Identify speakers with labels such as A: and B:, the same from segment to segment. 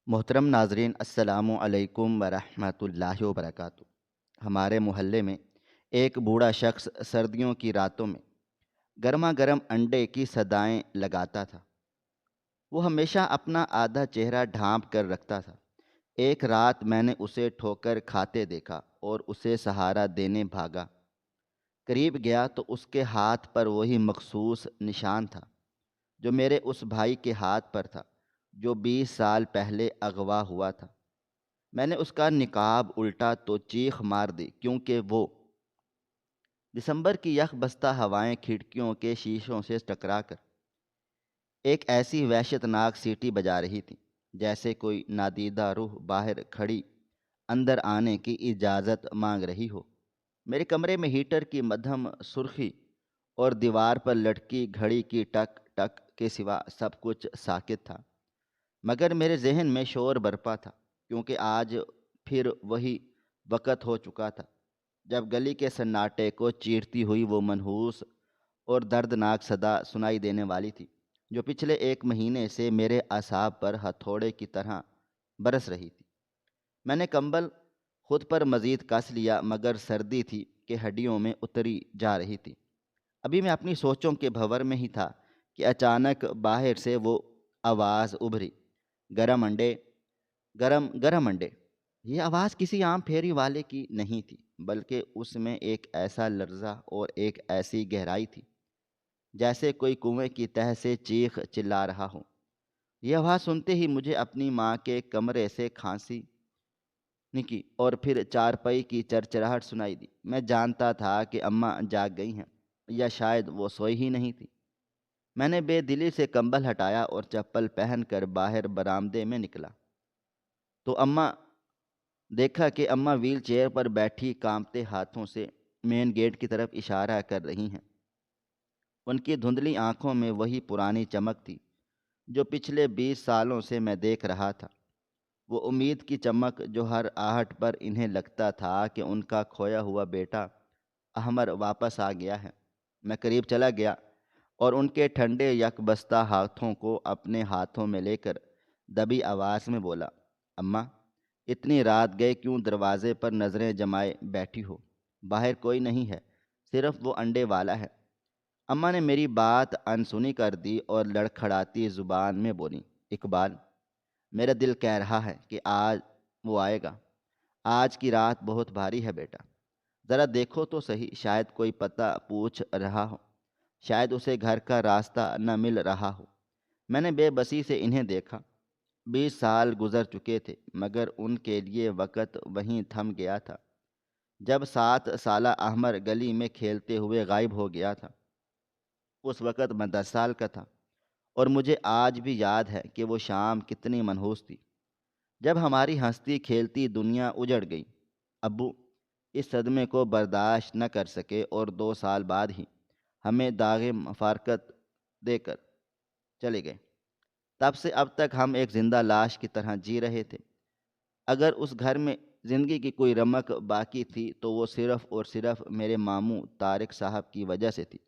A: محترم ناظرین، السلام علیکم ورحمۃ اللہ وبرکاتہ۔ ہمارے محلے میں ایک بوڑھا شخص سردیوں کی راتوں میں گرما گرم انڈے کی صدائیں لگاتا تھا۔ وہ ہمیشہ اپنا آدھا چہرہ ڈھانپ کر رکھتا تھا۔ ایک رات میں نے اسے ٹھوکر کھاتے دیکھا اور اسے سہارا دینے بھاگا۔ قریب گیا تو اس کے ہاتھ پر وہی مخصوص نشان تھا جو میرے اس بھائی کے ہاتھ پر تھا جو 20 سال پہلے اغوا ہوا تھا۔ میں نے اس کا نقاب الٹا تو چیخ مار دی، کیونکہ وہ دسمبر کی یخ بستہ ہوائیں کھڑکیوں کے شیشوں سے ٹکرا کر ایک ایسی وحشت ناک سیٹی بجا رہی تھی جیسے کوئی نادیدہ روح باہر کھڑی اندر آنے کی اجازت مانگ رہی ہو۔ میرے کمرے میں ہیٹر کی مدھم سرخی اور دیوار پر لٹکی گھڑی کی ٹک ٹک کے سوا سب کچھ ساکت تھا، مگر میرے ذہن میں شور برپا تھا، کیونکہ آج پھر وہی وقت ہو چکا تھا جب گلی کے سناٹے کو چیرتی ہوئی وہ منحوس اور دردناک صدا سنائی دینے والی تھی جو پچھلے ایک مہینے سے میرے اعصاب پر ہتھوڑے کی طرح برس رہی تھی۔ میں نے کمبل خود پر مزید کس لیا، مگر سردی تھی کہ ہڈیوں میں اتری جا رہی تھی۔ ابھی میں اپنی سوچوں کے بھنور میں ہی تھا کہ اچانک باہر سے وہ آواز ابھری، گرم انڈے، گرم گرم انڈے۔ یہ آواز کسی عام پھیری والے کی نہیں تھی، بلکہ اس میں ایک ایسا لرزہ اور ایک ایسی گہرائی تھی جیسے کوئی کنویں کی تہہ سے چیخ چلا رہا ہو۔ یہ آواز سنتے ہی مجھے اپنی ماں کے کمرے سے کھانسی نکی اور پھر چارپائی کی چرچراہٹ سنائی دی۔ میں جانتا تھا کہ اماں جاگ گئی ہیں، یا شاید وہ سوئی ہی نہیں تھی۔ میں نے بے دلی سے کمبل ہٹایا اور چپل پہن کر باہر برآمدے میں نکلا تو دیکھا کہ اماں ویل چیئر پر بیٹھی کانپتے ہاتھوں سے مین گیٹ کی طرف اشارہ کر رہی ہیں۔ ان کی دھندلی آنکھوں میں وہی پرانی چمک تھی جو پچھلے 20 سالوں سے میں دیکھ رہا تھا، وہ امید کی چمک جو ہر آہٹ پر انہیں لگتا تھا کہ ان کا کھویا ہوا بیٹا احمر واپس آ گیا ہے۔ میں قریب چلا گیا اور ان کے ٹھنڈے یک بستہ ہاتھوں کو اپنے ہاتھوں میں لے کر دبی آواز میں بولا، اماں، اتنی رات گئے کیوں دروازے پر نظریں جمائے بیٹھی ہو؟ باہر کوئی نہیں ہے، صرف وہ انڈے والا ہے۔ اماں نے میری بات انسنی کر دی اور لڑکھڑاتی زبان میں بولی، اقبال، میرا دل کہہ رہا ہے کہ آج وہ آئے گا۔ آج کی رات بہت بھاری ہے بیٹا، ذرا دیکھو تو صحیح، شاید کوئی پتہ پوچھ رہا ہو، شاید اسے گھر کا راستہ نہ مل رہا ہو۔ میں نے بے بسی سے انہیں دیکھا۔ 20 سال گزر چکے تھے، مگر ان کے لیے وقت وہیں تھم گیا تھا جب 7 سالہ احمر گلی میں کھیلتے ہوئے غائب ہو گیا تھا۔ اس وقت میں 10 سال کا تھا، اور مجھے آج بھی یاد ہے کہ وہ شام کتنی منحوس تھی جب ہماری ہنستی کھیلتی دنیا اجڑ گئی۔ ابو اس صدمے کو برداشت نہ کر سکے اور 2 سال بعد ہی ہمیں داغ مفارقت دے کر چلے گئے۔ تب سے اب تک ہم ایک زندہ لاش کی طرح جی رہے تھے۔ اگر اس گھر میں زندگی کی کوئی رمق باقی تھی تو وہ صرف اور صرف میرے ماموں طارق صاحب کی وجہ سے تھی۔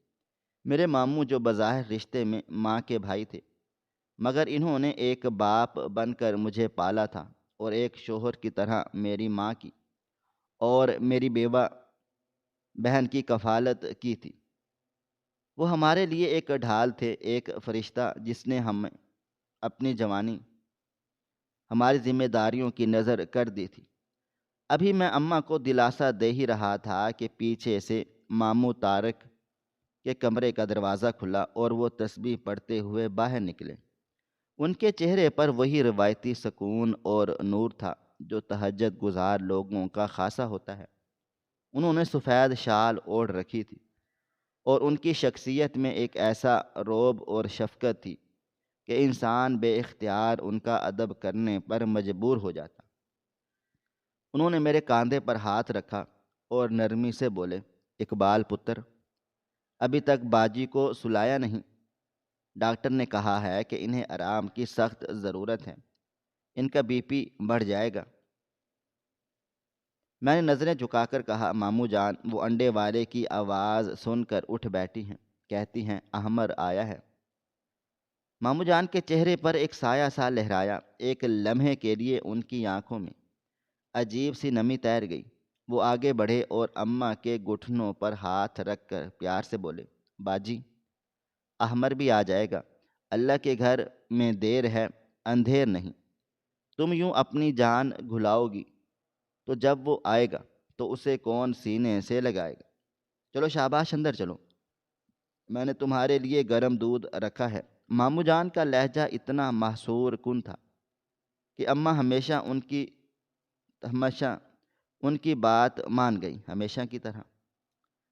A: میرے ماموں جو بظاہر رشتے میں ماں کے بھائی تھے، مگر انہوں نے ایک باپ بن کر مجھے پالا تھا اور ایک شوہر کی طرح میری ماں کی اور میری بیوہ بہن کی کفالت کی تھی۔ وہ ہمارے لیے ایک ڈھال تھے، ایک فرشتہ جس نے ہمیں اپنی جوانی ہماری ذمہ داریوں کی نظر کر دی تھی۔ ابھی میں اماں کو دلاسا دے ہی رہا تھا کہ پیچھے سے ماموں طارق کے کمرے کا دروازہ کھلا اور وہ تسبیح پڑھتے ہوئے باہر نکلے۔ ان کے چہرے پر وہی روایتی سکون اور نور تھا جو تہجد گزار لوگوں کا خاصہ ہوتا ہے۔ انہوں نے سفید شال اوڑھ رکھی تھی اور ان کی شخصیت میں ایک ایسا رعب اور شفقت تھی کہ انسان بے اختیار ان کا ادب کرنے پر مجبور ہو جاتا۔ انہوں نے میرے کاندھے پر ہاتھ رکھا اور نرمی سے بولے، اقبال پتر، ابھی تک باجی کو سلایا نہیں؟ ڈاکٹر نے کہا ہے کہ انہیں آرام کی سخت ضرورت ہے، ان کا بی پی بڑھ جائے گا۔ میں نے نظریں جھکا کر کہا، ماموں جان، وہ انڈے والے کی آواز سن کر اٹھ بیٹھی ہیں، کہتی ہیں احمر آیا ہے۔ ماموں جان کے چہرے پر ایک سایہ سا لہرایا، ایک لمحے کے لیے ان کی آنکھوں میں عجیب سی نمی تیر گئی۔ وہ آگے بڑھے اور اماں کے گھٹنوں پر ہاتھ رکھ کر پیار سے بولے، باجی، احمر بھی آ جائے گا، اللہ کے گھر میں دیر ہے، اندھیر نہیں۔ تم یوں اپنی جان گھلاؤ گی تو جب وہ آئے گا تو اسے کون سینے سے لگائے گا؟ چلو شاباش، اندر چلو، میں نے تمہارے لیے گرم دودھ رکھا ہے۔ ماموں جان کا لہجہ اتنا محصور کن تھا کہ اماں ہمیشہ ان کی بات مان گئی، ہمیشہ کی طرح۔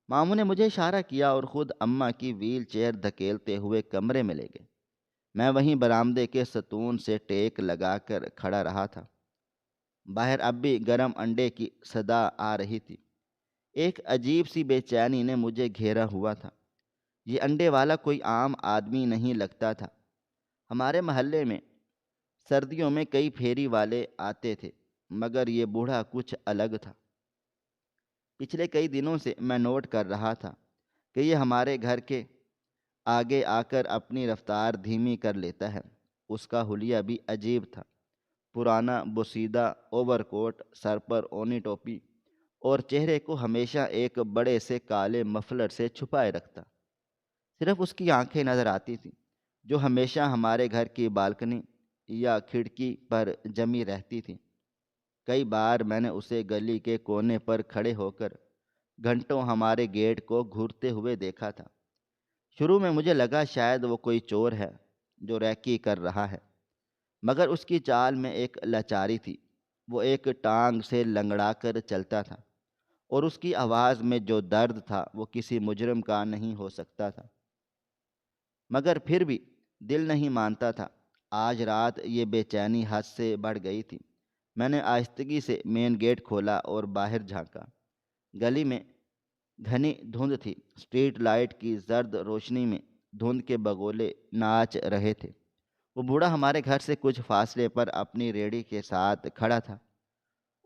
A: ماموں نے مجھے اشارہ کیا اور خود اماں کی ویل چیئر دھکیلتے ہوئے کمرے میں لے گئے۔ میں وہیں برآمدے کے ستون سے ٹیک لگا کر کھڑا رہا تھا۔ باہر اب بھی گرم انڈے کی صدا آ رہی تھی۔ ایک عجیب سی بے چینی نے مجھے گھیرا ہوا تھا۔ یہ انڈے والا کوئی عام آدمی نہیں لگتا تھا۔ ہمارے محلے میں سردیوں میں کئی پھیری والے آتے تھے، مگر یہ بوڑھا کچھ الگ تھا۔ پچھلے کئی دنوں سے میں نوٹ کر رہا تھا کہ یہ ہمارے گھر کے آگے آ کر اپنی رفتار دھیمی کر لیتا ہے۔ اس کا حلیہ بھی عجیب تھا۔ پرانا بوسیدہ اوور کوٹ، سر پر اونی ٹوپی، اور چہرے کو ہمیشہ ایک بڑے سے کالے مفلر سے چھپائے رکھتا۔ صرف اس کی آنکھیں نظر آتی تھیں، جو ہمیشہ ہمارے گھر کی بالکنی یا کھڑکی پر جمی رہتی تھیں۔ کئی بار میں نے اسے گلی کے کونے پر کھڑے ہو کر گھنٹوں ہمارے گیٹ کو گھورتے ہوئے دیکھا تھا۔ شروع میں مجھے لگا شاید وہ کوئی چور ہے جو ریکی کر رہا ہے، مگر اس کی چال میں ایک لاچاری تھی۔ وہ ایک ٹانگ سے لنگڑا کر چلتا تھا، اور اس کی آواز میں جو درد تھا وہ کسی مجرم کا نہیں ہو سکتا تھا۔ مگر پھر بھی دل نہیں مانتا تھا۔ آج رات یہ بے چینی حد سے بڑھ گئی تھی۔ میں نے آہستگی سے مین گیٹ کھولا اور باہر جھانکا۔ گلی میں گھنی دھند تھی۔ اسٹریٹ لائٹ کی زرد روشنی میں دھند کے بگولے ناچ رہے تھے۔ وہ بوڑھا ہمارے گھر سے کچھ فاصلے پر اپنی ریڑھی کے ساتھ کھڑا تھا۔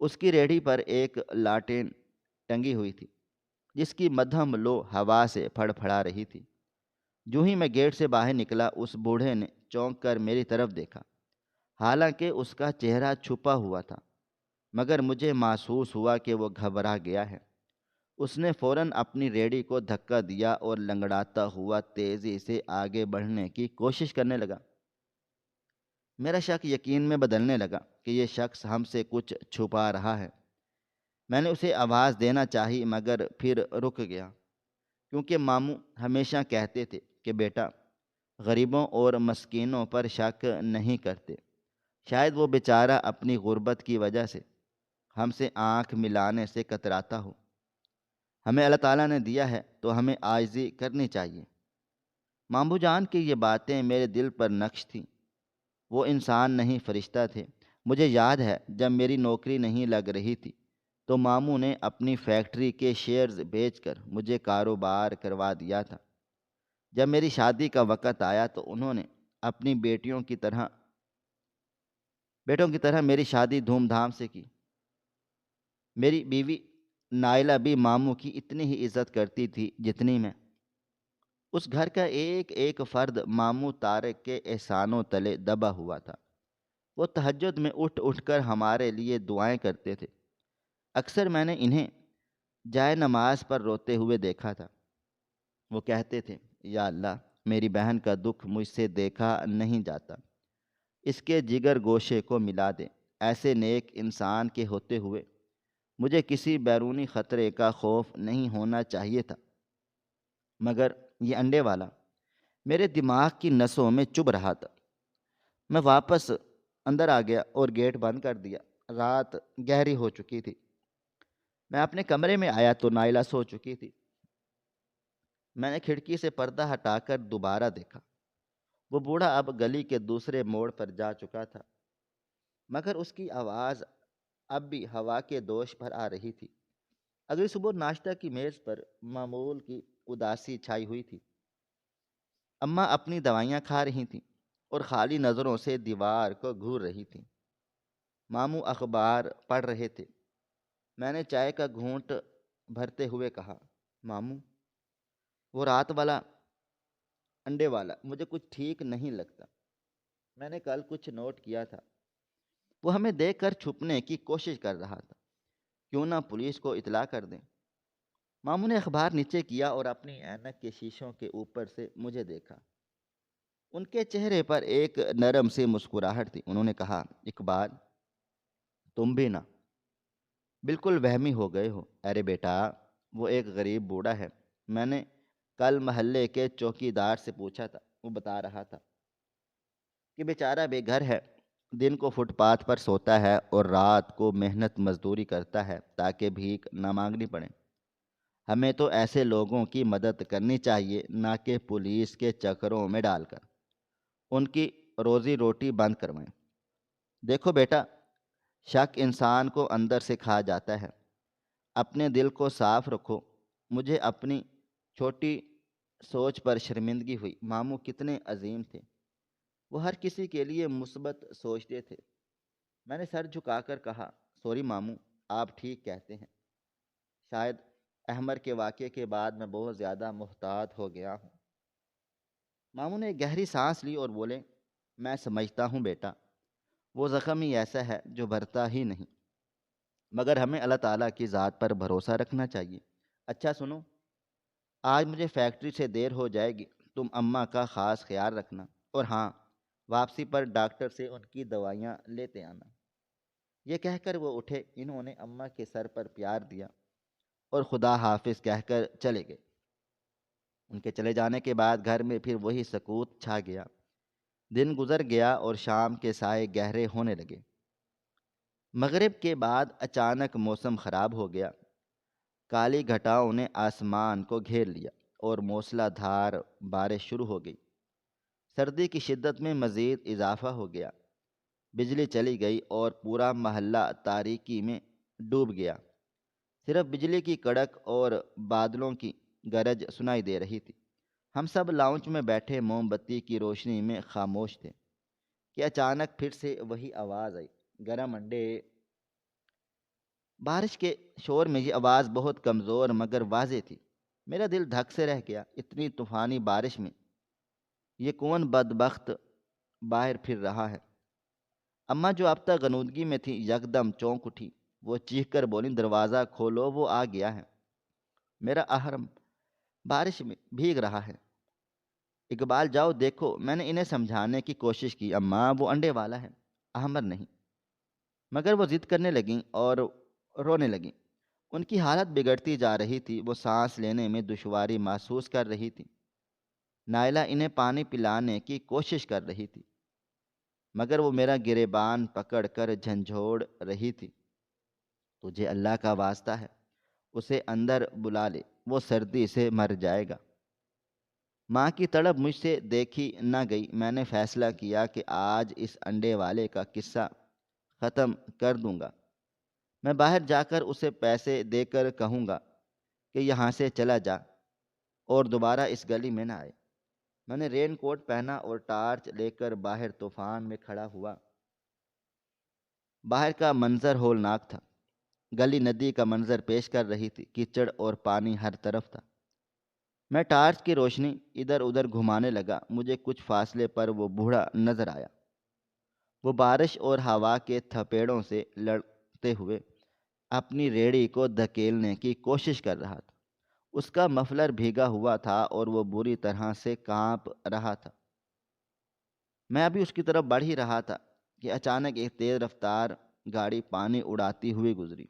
A: اس کی ریڑھی پر ایک لاٹین ٹنگی ہوئی تھی، جس کی مدھم لو ہوا سے پھڑ پھڑا رہی تھی۔ جو ہی میں گیٹ سے باہر نکلا، اس بوڑھے نے چونک کر میری طرف دیکھا۔ حالانکہ اس کا چہرہ چھپا ہوا تھا، مگر مجھے محسوس ہوا کہ وہ گھبرا گیا ہے۔ اس نے فوراً اپنی ریڑھی کو دھکا دیا اور لنگڑاتا ہوا تیزی سے آگے بڑھنے کی کوشش کرنے لگا۔ میرا شک یقین میں بدلنے لگا کہ یہ شخص ہم سے کچھ چھپا رہا ہے۔ میں نے اسے آواز دینا چاہی، مگر پھر رک گیا، کیونکہ ماموں ہمیشہ کہتے تھے کہ بیٹا، غریبوں اور مسکینوں پر شک نہیں کرتے۔ شاید وہ بیچارہ اپنی غربت کی وجہ سے ہم سے آنکھ ملانے سے کتراتا ہو۔ ہمیں اللہ تعالیٰ نے دیا ہے تو ہمیں عاجزی کرنی چاہیے۔ ماموں جان کی یہ باتیں میرے دل پر نقش تھیں۔ وہ انسان نہیں، فرشتہ تھے۔ مجھے یاد ہے جب میری نوکری نہیں لگ رہی تھی تو ماموں نے اپنی فیکٹری کے شیئرز بیچ کر مجھے کاروبار کروا دیا تھا۔ جب میری شادی کا وقت آیا تو انہوں نے اپنی بیٹوں کی طرح میری شادی دھوم دھام سے کی۔ میری بیوی نائلہ بھی ماموں کی اتنی ہی عزت کرتی تھی جتنی میں۔ اس گھر کا ایک ایک فرد ماموں طارق کے احسانوں تلے دبا ہوا تھا۔ وہ تہجد میں اٹھ اٹھ کر ہمارے لیے دعائیں کرتے تھے۔ اکثر میں نے انہیں جائے نماز پر روتے ہوئے دیکھا تھا۔ وہ کہتے تھے، یا اللہ، میری بہن کا دکھ مجھ سے دیکھا نہیں جاتا، اس کے جگر گوشے کو ملا دے۔ ایسے نیک انسان کے ہوتے ہوئے مجھے کسی بیرونی خطرے کا خوف نہیں ہونا چاہیے تھا، مگر یہ انڈے والا میرے دماغ کی نسوں میں چبھ رہا تھا۔ میں واپس اندر آ گیا اور گیٹ بند کر دیا۔ رات گہری ہو چکی تھی۔ میں اپنے کمرے میں آیا تو نائلہ سو چکی تھی۔ میں نے کھڑکی سے پردہ ہٹا کر دوبارہ دیکھا۔ وہ بوڑھا اب گلی کے دوسرے موڑ پر جا چکا تھا، مگر اس کی آواز اب بھی ہوا کے دوش پر آ رہی تھی۔ اگلی صبح ناشتہ کی میز پر معمول کی اداسی چھائی ہوئی تھی۔ اماں اپنی دوائیاں کھا رہی تھیں اور خالی نظروں سے دیوار کو گھور رہی تھیں۔ ماموں اخبار پڑھ رہے تھے۔ میں نے چائے کا گھونٹ بھرتے ہوئے کہا، ماموں، وہ رات والا انڈے والا مجھے کچھ ٹھیک نہیں لگتا۔ میں نے کل کچھ نوٹ کیا تھا۔ وہ ہمیں دیکھ کر چھپنے کی کوشش کر رہا تھا۔ کیوں نہ پولیس کو اطلاع کر دیں؟ ماموں نے اخبار نیچے کیا اور اپنی اینک کے شیشوں کے اوپر سے مجھے دیکھا۔ ان کے چہرے پر ایک نرم سی مسکراہٹ تھی۔ انہوں نے کہا، اقبال، تم بھی نہ بالکل وہمی ہو گئے ہو۔ ارے بیٹا، وہ ایک غریب بوڑھا ہے۔ میں نے کل محلے کے چوکیدار سے پوچھا تھا۔ وہ بتا رہا تھا کہ بیچارہ بے گھر ہے، دن کو فٹ پاتھ پر سوتا ہے اور رات کو محنت مزدوری کرتا ہے تاکہ بھیک نہ مانگنی پڑے۔ ہمیں تو ایسے لوگوں کی مدد کرنی چاہیے، نہ کہ پولیس کے چکروں میں ڈال کر ان کی روزی روٹی بند کروائیں۔ دیکھو بیٹا، شک انسان کو اندر سے کھا جاتا ہے۔ اپنے دل کو صاف رکھو۔ مجھے اپنی چھوٹی سوچ پر شرمندگی ہوئی۔ ماموں کتنے عظیم تھے۔ وہ ہر کسی کے لیے مثبت سوچتے تھے۔ میں نے سر جھکا کر کہا، سوری ماموں، آپ ٹھیک کہتے ہیں۔ شاید احمر کے واقعے کے بعد میں بہت زیادہ محتاط ہو گیا ہوں۔ ماموں نے ایک گہری سانس لی اور بولے، میں سمجھتا ہوں بیٹا، وہ زخم ہی ایسا ہے جو بھرتا ہی نہیں، مگر ہمیں اللہ تعالیٰ کی ذات پر بھروسہ رکھنا چاہیے۔ اچھا سنو، آج مجھے فیکٹری سے دیر ہو جائے گی، تم اماں کا خاص خیال رکھنا، اور ہاں، واپسی پر ڈاکٹر سے ان کی دوائیاں لیتے آنا۔ یہ کہہ کر وہ اٹھے۔ انہوں نے اماں کے سر پر پیار دیا اور خدا حافظ کہہ کر چلے گئے۔ ان کے چلے جانے کے بعد گھر میں پھر وہی سکوت چھا گیا۔ دن گزر گیا اور شام کے سائے گہرے ہونے لگے۔ مغرب کے بعد اچانک موسم خراب ہو گیا۔ کالی گھٹاؤں نے آسمان کو گھیر لیا اور موسلا دھار بارش شروع ہو گئی۔ سردی کی شدت میں مزید اضافہ ہو گیا۔ بجلی چلی گئی اور پورا محلہ تاریکی میں ڈوب گیا۔ صرف بجلی کی کڑک اور بادلوں کی گرج سنائی دے رہی تھی۔ ہم سب لاؤنج میں بیٹھے موم بتی کی روشنی میں خاموش تھے کہ اچانک پھر سے وہی آواز آئی، گرم انڈے۔ بارش کے شور میں یہ آواز بہت کمزور مگر واضح تھی۔ میرا دل دھک سے رہ گیا۔ اتنی طوفانی بارش میں یہ کون بدبخت باہر پھر رہا ہے؟ اماں جو اب تک غنودگی میں تھی یکدم چونک اٹھی۔ وہ چیخ کر بولی، دروازہ کھولو، وہ آ گیا ہے۔ میرا احرم بارش میں بھیگ رہا ہے۔ اقبال، جاؤ دیکھو۔ میں نے انہیں سمجھانے کی کوشش کی، اماں وہ انڈے والا ہے، احمر نہیں۔ مگر وہ ضد کرنے لگیں اور رونے لگیں۔ ان کی حالت بگڑتی جا رہی تھی۔ وہ سانس لینے میں دشواری محسوس کر رہی تھی۔ نائلہ انہیں پانی پلانے کی کوشش کر رہی تھی، مگر وہ میرا گریبان پکڑ کر جھنجھوڑ رہی تھی۔ تجھے اللہ کا واسطہ ہے، اسے اندر بلا لے، وہ سردی سے مر جائے گا۔ ماں کی تڑپ مجھ سے دیکھی نہ گئی۔ میں نے فیصلہ کیا کہ آج اس انڈے والے کا قصہ ختم کر دوں گا۔ میں باہر جا کر اسے پیسے دے کر کہوں گا کہ یہاں سے چلا جا اور دوبارہ اس گلی میں نہ آئے۔ میں نے رین کوٹ پہنا اور ٹارچ لے کر باہر طوفان میں کھڑا ہوا۔ باہر کا منظر ہولناک تھا۔ گلی ندی کا منظر پیش کر رہی تھی، کیچڑ اور پانی ہر طرف تھا۔ میں ٹارچ کی روشنی ادھر ادھر گھمانے لگا۔ مجھے کچھ فاصلے پر وہ بوڑھا نظر آیا۔ وہ بارش اور ہوا کے تھپیڑوں سے لڑتے ہوئے اپنی ریڑھی کو دھکیلنے کی کوشش کر رہا تھا۔ اس کا مفلر بھیگا ہوا تھا اور وہ بری طرح سے کانپ رہا تھا۔ میں ابھی اس کی طرف بڑھ ہی رہا تھا کہ اچانک ایک تیز رفتار گاڑی پانی اڑاتی ہوئی گزری۔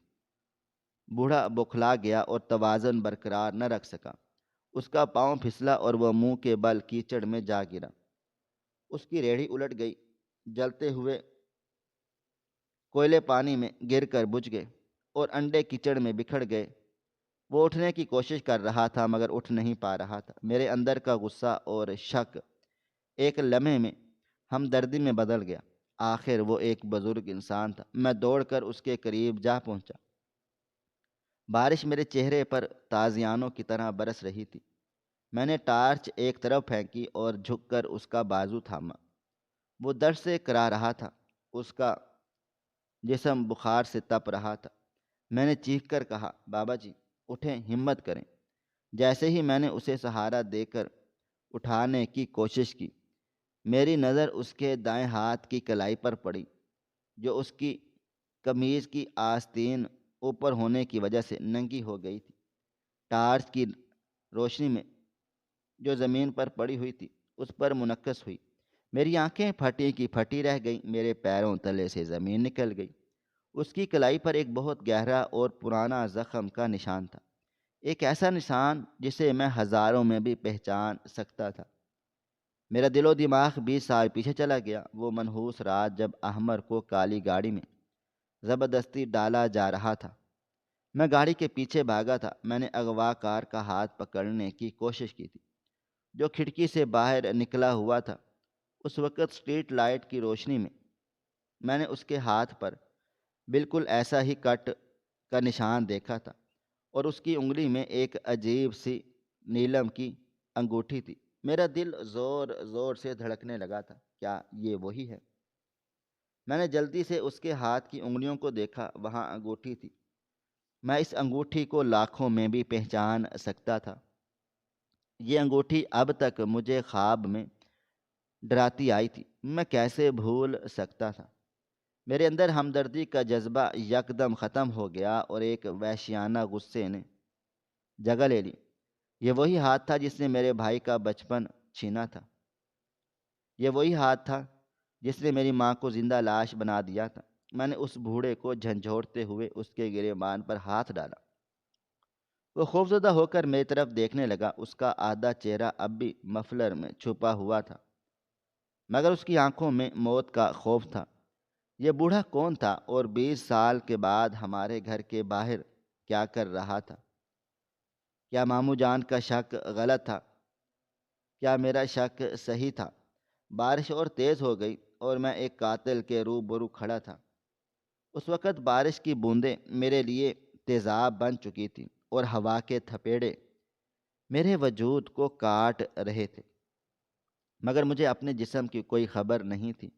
A: بوڑھا بوکھلا گیا اور توازن برقرار نہ رکھ سکا۔ اس کا پاؤں پھسلا اور وہ منہ کے بل کیچڑ میں جا گرا۔ اس کی ریڑھی الٹ گئی۔ جلتے ہوئے کوئلے پانی میں گر کر بجھ گئے اور انڈے کیچڑ میں بکھر گئے۔ وہ اٹھنے کی کوشش کر رہا تھا مگر اٹھ نہیں پا رہا تھا۔ میرے اندر کا غصہ اور شک ایک لمحے میں ہمدردی میں بدل گیا۔ آخر وہ ایک بزرگ انسان تھا۔ میں دوڑ کر اس کے قریب جا پہنچا۔ بارش میرے چہرے پر تازیانوں کی طرح برس رہی تھی۔ میں نے ٹارچ ایک طرف پھینکی اور جھک کر اس کا بازو تھاما۔ وہ درد سے کرا رہا تھا۔ اس کا جسم بخار سے تپ رہا تھا۔ میں نے چیخ کر کہا، بابا جی اٹھیں، ہمت کریں۔ جیسے ہی میں نے اسے سہارا دے کر اٹھانے کی کوشش کی، میری نظر اس کے دائیں ہاتھ کی کلائی پر پڑی، جو اس کی قمیض کی آستین اوپر ہونے کی وجہ سے ننگی ہو گئی تھی۔ ٹارچ کی روشنی میں جو زمین پر پڑی ہوئی تھی اس پر منعکس ہوئی۔ میری آنکھیں پھٹی کی پھٹی رہ گئیں، میرے پیروں تلے سے زمین نکل گئی۔ اس کی کلائی پر ایک بہت گہرا اور پرانا زخم کا نشان تھا، ایک ایسا نشان جسے میں ہزاروں میں بھی پہچان سکتا تھا۔ میرا دل و دماغ 20 سال پیچھے چلا گیا، وہ منحوس رات جب احمر کو کالی گاڑی میں زبردستی ڈالا جا رہا تھا۔ میں گاڑی کے پیچھے بھاگا تھا۔ میں نے اغوا کار کا ہاتھ پکڑنے کی کوشش کی تھی، جو کھڑکی سے باہر نکلا ہوا تھا۔ اس وقت اسٹریٹ لائٹ کی روشنی میں نے اس کے ہاتھ پر بالکل ایسا ہی کٹ کا نشان دیکھا تھا، اور اس کی انگلی میں ایک عجیب سی نیلم کی انگوٹھی تھی۔ میرا دل زور زور سے دھڑکنے لگا تھا۔ کیا یہ وہی ہے؟ میں نے جلدی سے اس کے ہاتھ کی انگلیوں کو دیکھا، وہاں انگوٹھی تھی۔ میں اس انگوٹھی کو لاکھوں میں بھی پہچان سکتا تھا۔ یہ انگوٹھی اب تک مجھے خواب میں ڈراتی آئی تھی، میں کیسے بھول سکتا تھا؟ میرے اندر ہمدردی کا جذبہ یکدم ختم ہو گیا اور ایک وحشیانہ غصے نے جگہ لے لی۔ یہ وہی ہاتھ تھا جس نے میرے بھائی کا بچپن چھینا تھا۔ یہ وہی ہاتھ تھا جس نے میری ماں کو زندہ لاش بنا دیا تھا۔ میں نے اس بوڑھے کو جھنجھوڑتے ہوئے اس کے گریبان پر ہاتھ ڈالا۔ وہ خوفزدہ ہو کر میری طرف دیکھنے لگا۔ اس کا آدھا چہرہ اب بھی مفلر میں چھپا ہوا تھا، مگر اس کی آنکھوں میں موت کا خوف تھا۔ یہ بوڑھا کون تھا اور 20 سال کے بعد ہمارے گھر کے باہر کیا کر رہا تھا؟ کیا ماموں جان کا شک غلط تھا؟ کیا میرا شک صحیح تھا؟ بارش اور تیز ہو گئی اور میں ایک قاتل کے روبرو کھڑا تھا۔ اس وقت بارش کی بوندیں میرے لیے تیزاب بن چکی تھیں اور ہوا کے تھپیڑے میرے وجود کو کاٹ رہے تھے، مگر مجھے اپنے جسم کی کوئی خبر نہیں تھی،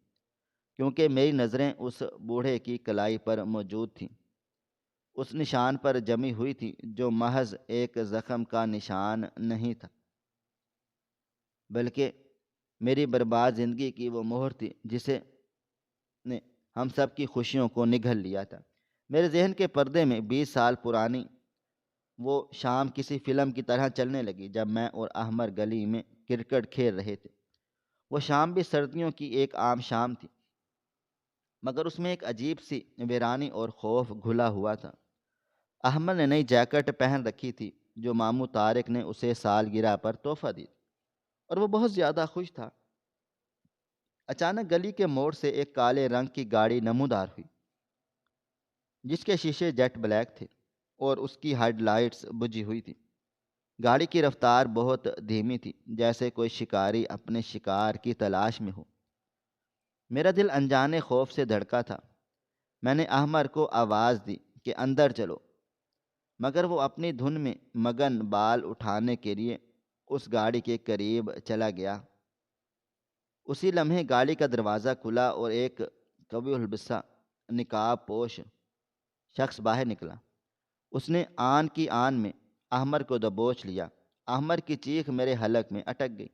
A: کیونکہ میری نظریں اس بوڑھے کی کلائی پر موجود تھیں، اس نشان پر جمی ہوئی تھی جو محض ایک زخم کا نشان نہیں تھا، بلکہ میری برباد زندگی کی وہ مہر تھی جسے نے ہم سب کی خوشیوں کو نگل لیا تھا۔ میرے ذہن کے پردے میں 20 سال پرانی وہ شام کسی فلم کی طرح چلنے لگی جب میں اور احمر گلی میں کرکٹ کھیل رہے تھے۔ وہ شام بھی سردیوں کی ایک عام شام تھی، مگر اس میں ایک عجیب سی ویرانی اور خوف گھلا ہوا تھا۔ احمد نے نئی جیکٹ پہن رکھی تھی جو ماموں طارق نے اسے سالگرہ پر تحفہ دی، اور وہ بہت زیادہ خوش تھا۔ اچانک گلی کے موڑ سے ایک کالے رنگ کی گاڑی نمودار ہوئی، جس کے شیشے جیٹ بلیک تھے اور اس کی ہیڈ لائٹس بجھی ہوئی تھی۔ گاڑی کی رفتار بہت دھیمی تھی، جیسے کوئی شکاری اپنے شکار کی تلاش میں ہو۔ میرا دل انجانے خوف سے دھڑکا تھا۔ میں نے احمر کو آواز دی کہ اندر چلو، مگر وہ اپنی دھن میں مگن بال اٹھانے کے لیے اس گاڑی کے قریب چلا گیا۔ اسی لمحے گاڑی کا دروازہ کھلا اور ایک قوی البسہ نقاب پوش شخص باہر نکلا۔ اس نے آن کی آن میں احمر کو دبوچ لیا۔ احمر کی چیخ میرے حلق میں اٹک گئی۔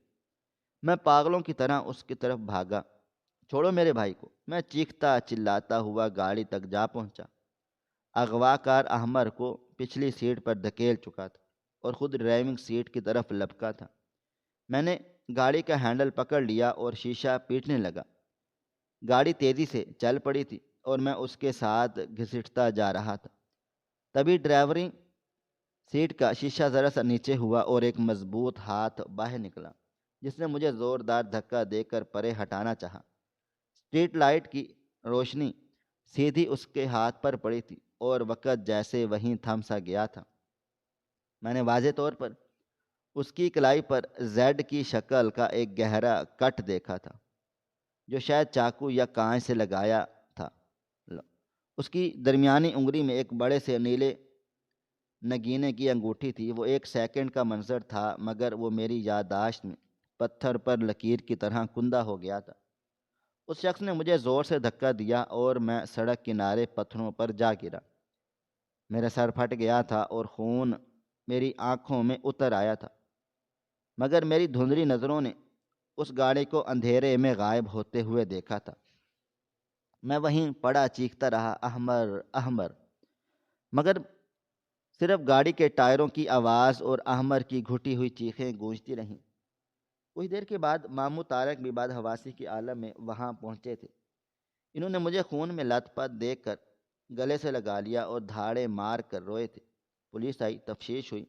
A: میں پاگلوں کی طرح اس کی طرف بھاگا۔ چھوڑو میرے بھائی کو، میں چیختا چلاتا ہوا گاڑی تک جا پہنچا۔ اغوا کار احمر کو پچھلی سیٹ پر دھکیل چکا تھا اور خود ڈرائیونگ سیٹ کی طرف لپکا تھا۔ میں نے گاڑی کا ہینڈل پکڑ لیا اور شیشہ پیٹنے لگا۔ گاڑی تیزی سے چل پڑی تھی اور میں اس کے ساتھ گھسٹتا جا رہا تھا۔ تبھی ڈرائیورنگ سیٹ کا شیشہ ذرا سا نیچے ہوا اور ایک مضبوط ہاتھ باہر نکلا، جس نے مجھے زوردار دھکا دے کر پرے ہٹانا چاہا۔ اسٹریٹ لائٹ کی روشنی سیدھی اس کے ہاتھ پر پڑی تھی اور وقت جیسے وہیں تھم سا گیا تھا۔ میں نے واضح طور پر اس کی کلائی پر زیڈ کی شکل کا ایک گہرا کٹ دیکھا تھا، جو شاید چاقو یا کانچ سے لگایا تھا۔ اس کی درمیانی انگلی میں ایک بڑے سے نیلے نگینے کی انگوٹھی تھی۔ وہ ایک سیکنڈ کا منظر تھا، مگر وہ میری یادداشت میں پتھر پر لکیر کی طرح کندہ ہو گیا تھا۔ اس شخص نے مجھے زور سے دھکا دیا اور میں سڑک کنارے پتھروں پر جا گرا۔ میرا سر پھٹ گیا تھا اور خون میری آنکھوں میں اتر آیا تھا، مگر میری دھندلی نظروں نے اس گاڑی کو اندھیرے میں غائب ہوتے ہوئے دیکھا تھا۔ میں وہیں پڑا چیختا رہا، احمر احمر، مگر صرف گاڑی کے ٹائروں کی آواز اور احمر کی گھٹی ہوئی چیخیں گونجتی رہیں۔ کچھ دیر کے بعد ماموں طارق بھی بعد حواسی کی عالم میں وہاں پہنچے تھے۔ انہوں نے مجھے خون میں لت پت دیکھ کر گلے سے لگا لیا اور دھاڑے مار کر روئے تھے۔ پولیس آئی، تفتیش ہوئی،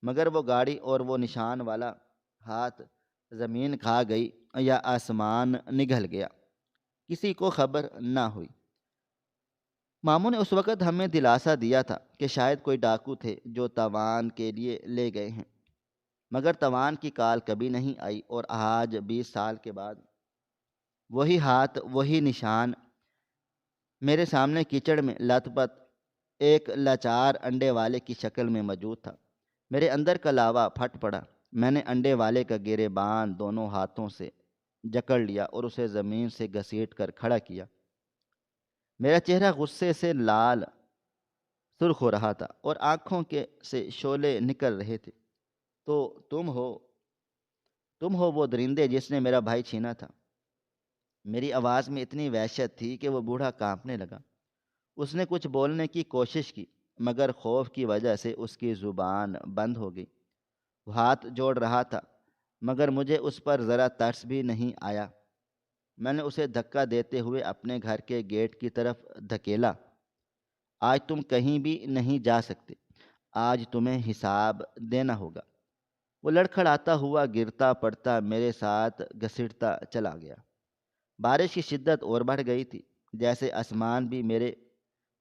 A: مگر وہ گاڑی اور وہ نشان والا ہاتھ زمین کھا گئی یا آسمان نگل گیا، کسی کو خبر نہ ہوئی۔ ماموں نے اس وقت ہمیں دلاسا دیا تھا کہ شاید کوئی ڈاکو تھے جو تاوان کے لیے لے گئے ہیں، مگر تاوان کی کال کبھی نہیں آئی، اور آج 20 سال کے بعد وہی ہاتھ، وہی نشان میرے سامنے کیچڑ میں لت پت ایک لاچار انڈے والے کی شکل میں موجود تھا۔ میرے اندر کا لاوا پھٹ پڑا۔ میں نے انڈے والے کا گریبان دونوں ہاتھوں سے جکڑ لیا اور اسے زمین سے گھسیٹ کر کھڑا کیا۔ میرا چہرہ غصے سے لال سرخ ہو رہا تھا اور آنکھوں کے سے شعلے نکل رہے تھے۔ تو تم ہو وہ درندے جس نے میرا بھائی چھینا تھا۔ میری آواز میں اتنی وحشت تھی کہ وہ بوڑھا کانپنے لگا۔ اس نے کچھ بولنے کی کوشش کی، مگر خوف کی وجہ سے اس کی زبان بند ہو گئی۔ وہ ہاتھ جوڑ رہا تھا، مگر مجھے اس پر ذرا ترس بھی نہیں آیا۔ میں نے اسے دھکا دیتے ہوئے اپنے گھر کے گیٹ کی طرف دھکیلا۔ آج تم کہیں بھی نہیں جا سکتے، آج تمہیں حساب دینا ہوگا۔ وہ لڑکھڑاتا ہوا گرتا پڑتا میرے ساتھ گھسٹتا چلا گیا۔ بارش کی شدت اور بڑھ گئی تھی، جیسے آسمان بھی میرے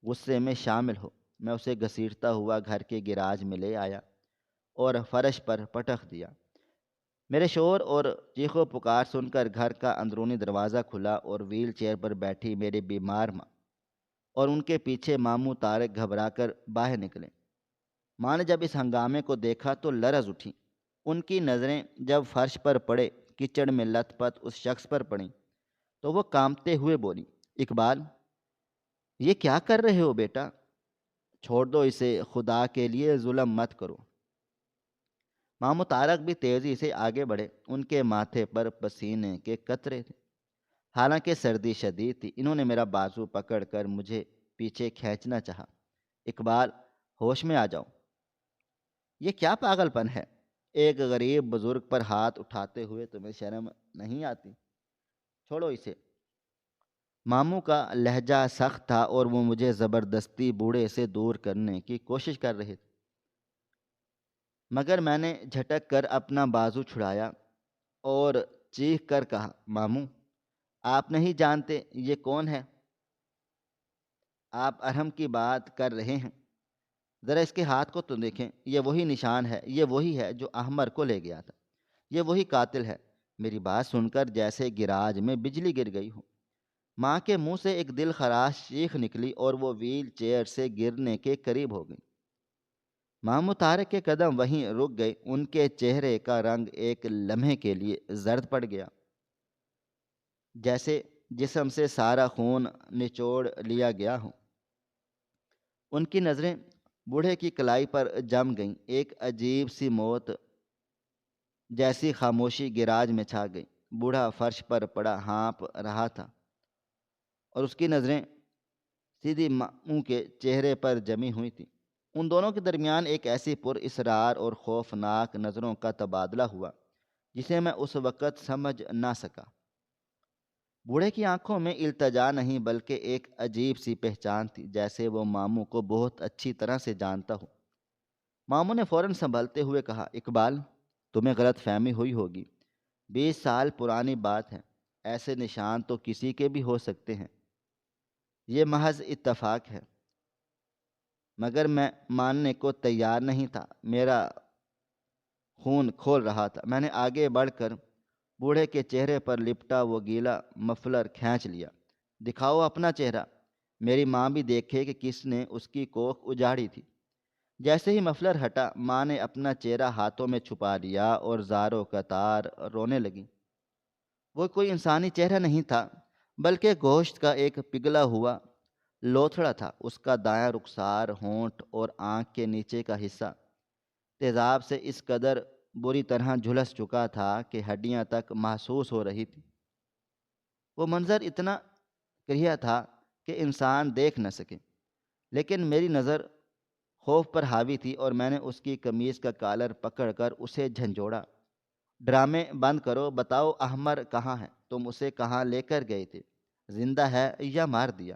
A: غصے میں شامل ہو۔ میں اسے گھسیٹتا ہوا گھر کے گراج میں لے آیا اور فرش پر پٹخ دیا۔ میرے شور اور چیخ و پکار سن کر گھر کا اندرونی دروازہ کھلا اور ویل چیئر پر بیٹھی میری بیمار ماں اور ان کے پیچھے ماموں طارق گھبرا کر باہر نکلے۔ ماں نے جب اس ہنگامے کو دیکھا تو لرز اٹھی۔ ان کی نظریں جب فرش پر پڑے کیچڑ میں لت پت اس شخص پر پڑیں تو وہ کانپتے ہوئے بولی، اقبال، یہ کیا کر رہے ہو بیٹا؟ چھوڑ دو اسے، خدا کے لیے ظلم مت کرو۔ ماموں طارق بھی تیزی سے آگے بڑھے۔ ان کے ماتھے پر پسینے کے قطرے تھے، حالانکہ سردی شدید تھی۔ انہوں نے میرا بازو پکڑ کر مجھے پیچھے کھینچنا چاہا۔ اقبال، ہوش میں آ جاؤ، یہ کیا پاگل پن ہے؟ ایک غریب بزرگ پر ہاتھ اٹھاتے ہوئے تمہیں شرم نہیں آتی؟ چھوڑو اسے۔ ماموں کا لہجہ سخت تھا اور وہ مجھے زبردستی بوڑھے سے دور کرنے کی کوشش کر رہے تھے، مگر میں نے جھٹک کر اپنا بازو چھڑایا اور چیخ کر کہا، ماموں، آپ نہیں جانتے یہ کون ہے؟ آپ ارحم کی بات کر رہے ہیں؟ ذرا اس کے ہاتھ کو تو دیکھیں، یہ وہی نشان ہے، یہ وہی ہے جو احمر کو لے گیا تھا، یہ وہی قاتل ہے۔ میری بات سن کر جیسے گراج میں بجلی گر گئی ہو۔ ماں کے منہ سے ایک دل خراش چیخ نکلی اور وہ ویل چیئر سے گرنے کے قریب ہو گئی۔ ماموں طارق کے قدم وہیں رک گئے۔ ان کے چہرے کا رنگ ایک لمحے کے لیے زرد پڑ گیا، جیسے جسم سے سارا خون نچوڑ لیا گیا ہو۔ ان کی نظریں بوڑھے کی کلائی پر جم گئیں۔ ایک عجیب سی موت جیسی خاموشی گراج میں چھا گئی۔ بوڑھا فرش پر پڑا ہانپ رہا تھا اور اس کی نظریں سیدھی ماموں کے چہرے پر جمی ہوئی تھیں۔ ان دونوں کے درمیان ایک ایسی پر اسرار اور خوفناک نظروں کا تبادلہ ہوا جسے میں اس وقت سمجھ نہ سکا۔ بوڑھے کی آنکھوں میں التجا نہیں بلکہ ایک عجیب سی پہچان تھی، جیسے وہ ماموں کو بہت اچھی طرح سے جانتا ہو۔ ماموں نے فوراً سنبھلتے ہوئے کہا، اقبال، تمہیں غلط فہمی ہوئی ہوگی، 20 سال پرانی بات ہے، ایسے نشان تو کسی کے بھی ہو سکتے ہیں، یہ محض اتفاق ہے۔ مگر میں ماننے کو تیار نہیں تھا، میرا خون کھول رہا تھا۔ میں نے آگے بڑھ کر بوڑھے کے چہرے پر لپٹا وہ گیلا مفلر کھینچ لیا۔ دکھاؤ اپنا چہرہ، میری ماں بھی دیکھے کہ کس نے اس کی کوکھ اجاڑی تھی۔ جیسے ہی مفلر ہٹا، ماں نے اپنا چہرہ ہاتھوں میں چھپا لیا اور زاروں قطار رونے لگی۔ وہ کوئی انسانی چہرہ نہیں تھا، بلکہ گوشت کا ایک پگھلا ہوا لوتھڑا تھا۔ اس کا دایاں رخسار، ہونٹ اور آنکھ کے نیچے کا حصہ تیزاب سے اس قدر بری طرح جھلس چکا تھا کہ ہڈیاں تک محسوس ہو رہی تھی۔ وہ منظر اتنا کریا تھا کہ انسان دیکھ نہ سکے، لیکن میری نظر خوف پر حاوی تھی اور میں نے اس کی قمیض کا کالر پکڑ کر اسے جھنجھوڑا۔ ڈرامے بند کرو، بتاؤ احمر کہاں ہے؟ تم اسے کہاں لے کر گئے تھے؟ زندہ ہے یا مار دیا؟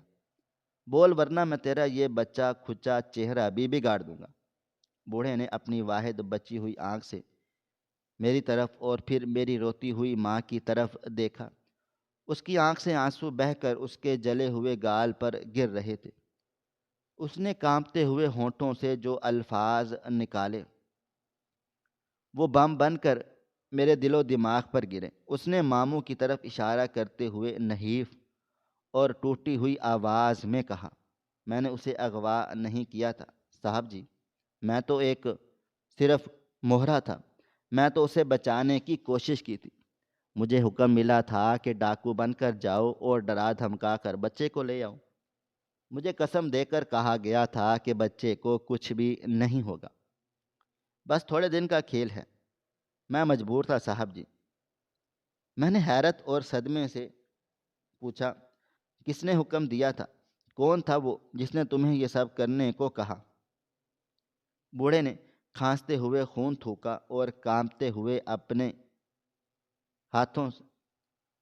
A: بول ورنہ میں تیرا یہ بچہ کھچا چہرہ بھی بگاڑ دوں گا۔ بوڑھے نے اپنی واحد بچی ہوئی آنکھ سے میری طرف اور پھر میری روتی ہوئی ماں کی طرف دیکھا۔ اس کی آنکھ سے آنسو بہہ کر اس کے جلے ہوئے گال پر گر رہے تھے۔ اس نے کانپتے ہوئے ہونٹوں سے جو الفاظ نکالے وہ بم بن کر میرے دل و دماغ پر گرے۔ اس نے ماموں کی طرف اشارہ کرتے ہوئے نحیف اور ٹوٹی ہوئی آواز میں کہا، میں نے اسے اغوا نہیں کیا تھا صاحب جی، میں تو ایک صرف مہرا تھا، میں تو اسے بچانے کی کوشش کی تھی۔ مجھے حکم ملا تھا کہ ڈاکو بن کر جاؤ اور ڈرا دھمکا کر بچے کو لے آؤ۔ مجھے قسم دے کر کہا گیا تھا کہ بچے کو کچھ بھی نہیں ہوگا، بس تھوڑے دن کا کھیل ہے۔ میں مجبور تھا صاحب جی۔ میں نے حیرت اور صدمے سے پوچھا، کس نے حکم دیا تھا؟ کون تھا وہ جس نے تمہیں یہ سب کرنے کو کہا؟ بوڑھے نے کھانستے ہوئے خون تھوکا اور کانپتے ہوئے اپنے ہاتھوں سے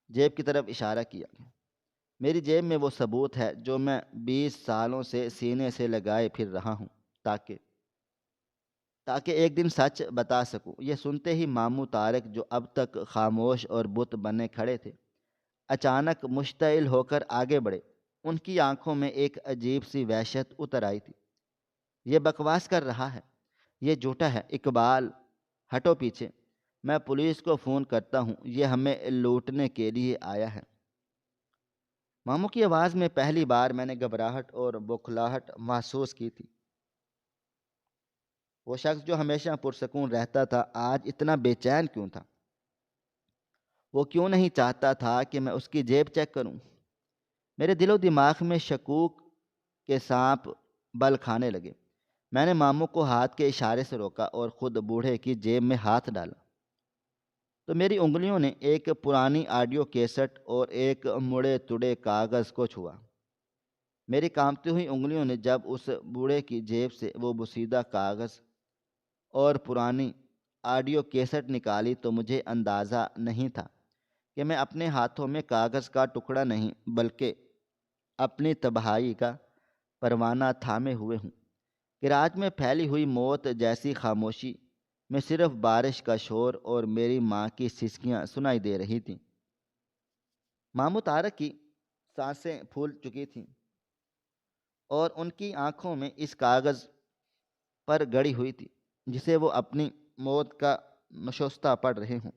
A: جیب کی طرف اشارہ کیا۔ میری جیب میں وہ ثبوت ہے جو میں 20 سالوں سے سینے سے لگائے پھر رہا ہوں، تاکہ ایک دن سچ بتا سکوں۔ یہ سنتے ہی ماموں طارق جو اب تک خاموش اور بت بنے کھڑے تھے، اچانک مشتعل ہو کر آگے بڑھے۔ ان کی آنکھوں میں ایک عجیب سی وحشت اتر آئی تھی۔ یہ بکواس کر رہا ہے، یہ جھوٹا ہے، اقبال ہٹو پیچھے، میں پولیس کو فون کرتا ہوں، یہ ہمیں لوٹنے کے لیے آیا ہے۔ ماموں کی آواز میں پہلی بار میں نے گھبراہٹ اور بوکھلاہٹ محسوس کی تھی۔ وہ شخص جو ہمیشہ پرسکون رہتا تھا آج اتنا بے چین کیوں تھا؟ وہ کیوں نہیں چاہتا تھا کہ میں اس کی جیب چیک کروں؟ میرے دل و دماغ میں شکوک کے سانپ بل کھانے لگے۔ میں نے ماموں کو ہاتھ کے اشارے سے روکا اور خود بوڑھے کی جیب میں ہاتھ ڈالا تو میری انگلیوں نے ایک پرانی آڈیو کیسٹ اور ایک مڑے تڑے کاغذ کو چھوا۔ میری کانپتی ہوئی انگلیوں نے جب اس بوڑھے کی جیب سے وہ بوسیدہ کاغذ اور پرانی آڈیو کیسٹ نکالی تو مجھے اندازہ نہیں تھا کہ میں اپنے ہاتھوں میں کاغذ کا ٹکڑا نہیں بلکہ اپنی تباہی کا پروانہ تھامے ہوئے ہوں۔ گراج میں پھیلی ہوئی موت جیسی خاموشی میں صرف بارش کا شور اور میری ماں کی سسکیاں سنائی دے رہی تھیں۔ ماموں طارق کی سانسیں پھول چکی تھیں اور ان کی آنکھوں میں اس کاغذ پر گڑی ہوئی تھی جسے وہ اپنی موت کا نشستہ پڑھ رہے ہوں۔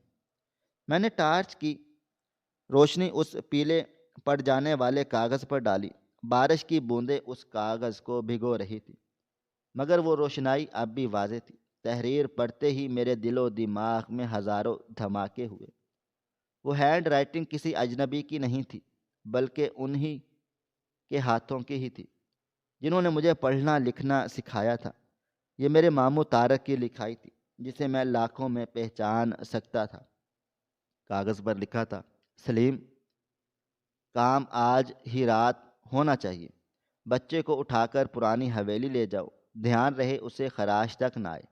A: میں نے ٹارچ کی روشنی اس پیلے پڑ جانے والے کاغذ پر ڈالی۔ بارش کی بوندیں اس کاغذ کو بھگو رہی تھی، مگر وہ روشنائی اب بھی واضح تھی۔ تحریر پڑھتے ہی میرے دل و دماغ میں ہزاروں دھماکے ہوئے۔ وہ ہینڈ رائٹنگ کسی اجنبی کی نہیں تھی بلکہ انہی کے ہاتھوں کی ہی تھی جنہوں نے مجھے پڑھنا لکھنا سکھایا تھا۔ یہ میرے ماموں طارق کی لکھائی تھی جسے میں لاکھوں میں پہچان سکتا تھا۔ کاغذ پر لکھا تھا، سلیم، کام آج ہی رات ہونا چاہیے۔ بچے کو اٹھا کر پرانی حویلی لے جاؤ، دھیان رہے اسے خراش تک نہ آئے۔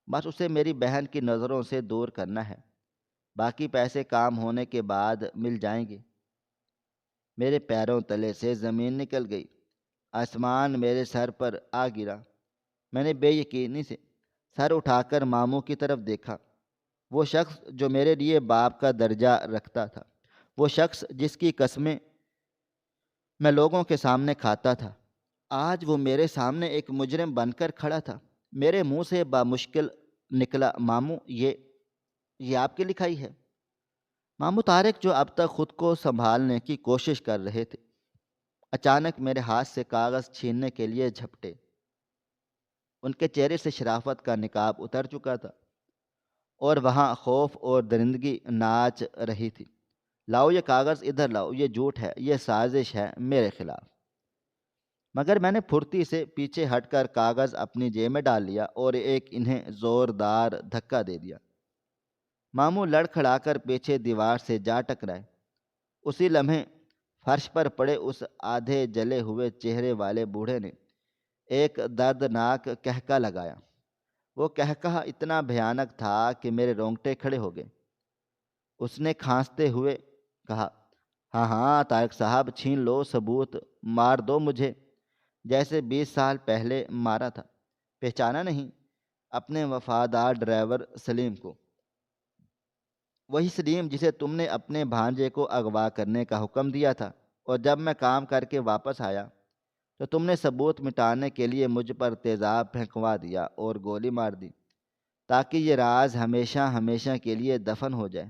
A: بس اسے میری بہن کی نظروں سے دور کرنا ہے، باقی پیسے کام ہونے کے بعد مل جائیں گے۔ میرے پیروں تلے سے زمین نکل گئی، آسمان میرے سر پر آ گرا۔ میں نے بے یقینی سے سر اٹھا کر ماموں کی طرف دیکھا، وہ شخص جو میرے لیے باپ کا درجہ رکھتا تھا، وہ شخص جس کی قسمیں میں لوگوں کے سامنے کھاتا تھا، آج وہ میرے سامنے ایک مجرم بن کر کھڑا تھا۔ میرے منہ سے بامشکل نکلا، ماموں یہ آپ کی لکھائی ہے؟ ماموں طارق جو اب تک خود کو سنبھالنے کی کوشش کر رہے تھے اچانک میرے ہاتھ سے کاغذ چھیننے کے لیے جھپٹے۔ ان کے چہرے سے شرافت کا نقاب اتر چکا تھا اور وہاں خوف اور درندگی ناچ رہی تھی۔ لاؤ یہ کاغذ ادھر لاؤ، یہ جھوٹ ہے، یہ سازش ہے میرے خلاف۔ مگر میں نے پھرتی سے پیچھے ہٹ کر کاغذ اپنی جیب میں ڈال لیا اور ایک انہیں زوردار دھکا دے دیا۔ ماموں لڑکھڑا کر پیچھے دیوار سے جا ٹکرائے۔ اسی لمحے فرش پر پڑے اس آدھے جلے ہوئے چہرے والے بوڑھے نے ایک دردناک کہکا لگایا۔ وہ کہکہا اتنا بھیانک تھا کہ میرے رونگٹے کھڑے ہو گئے۔ اس نے کھانستے ہوئے کہا، ہاں ہاں طارق صاحب، چھین لو ثبوت، مار دو مجھے جیسے 20 سال پہلے مارا تھا۔ پہچانا نہیں اپنے وفادار ڈرائیور سلیم کو؟ وہی سلیم جسے تم نے اپنے بھانجے کو اغوا کرنے کا حکم دیا تھا، اور جب میں کام کر کے واپس آیا تو تم نے ثبوت مٹانے کے لیے مجھ پر تیزاب پھینکوا دیا اور گولی مار دی تاکہ یہ راز ہمیشہ ہمیشہ کے لیے دفن ہو جائے۔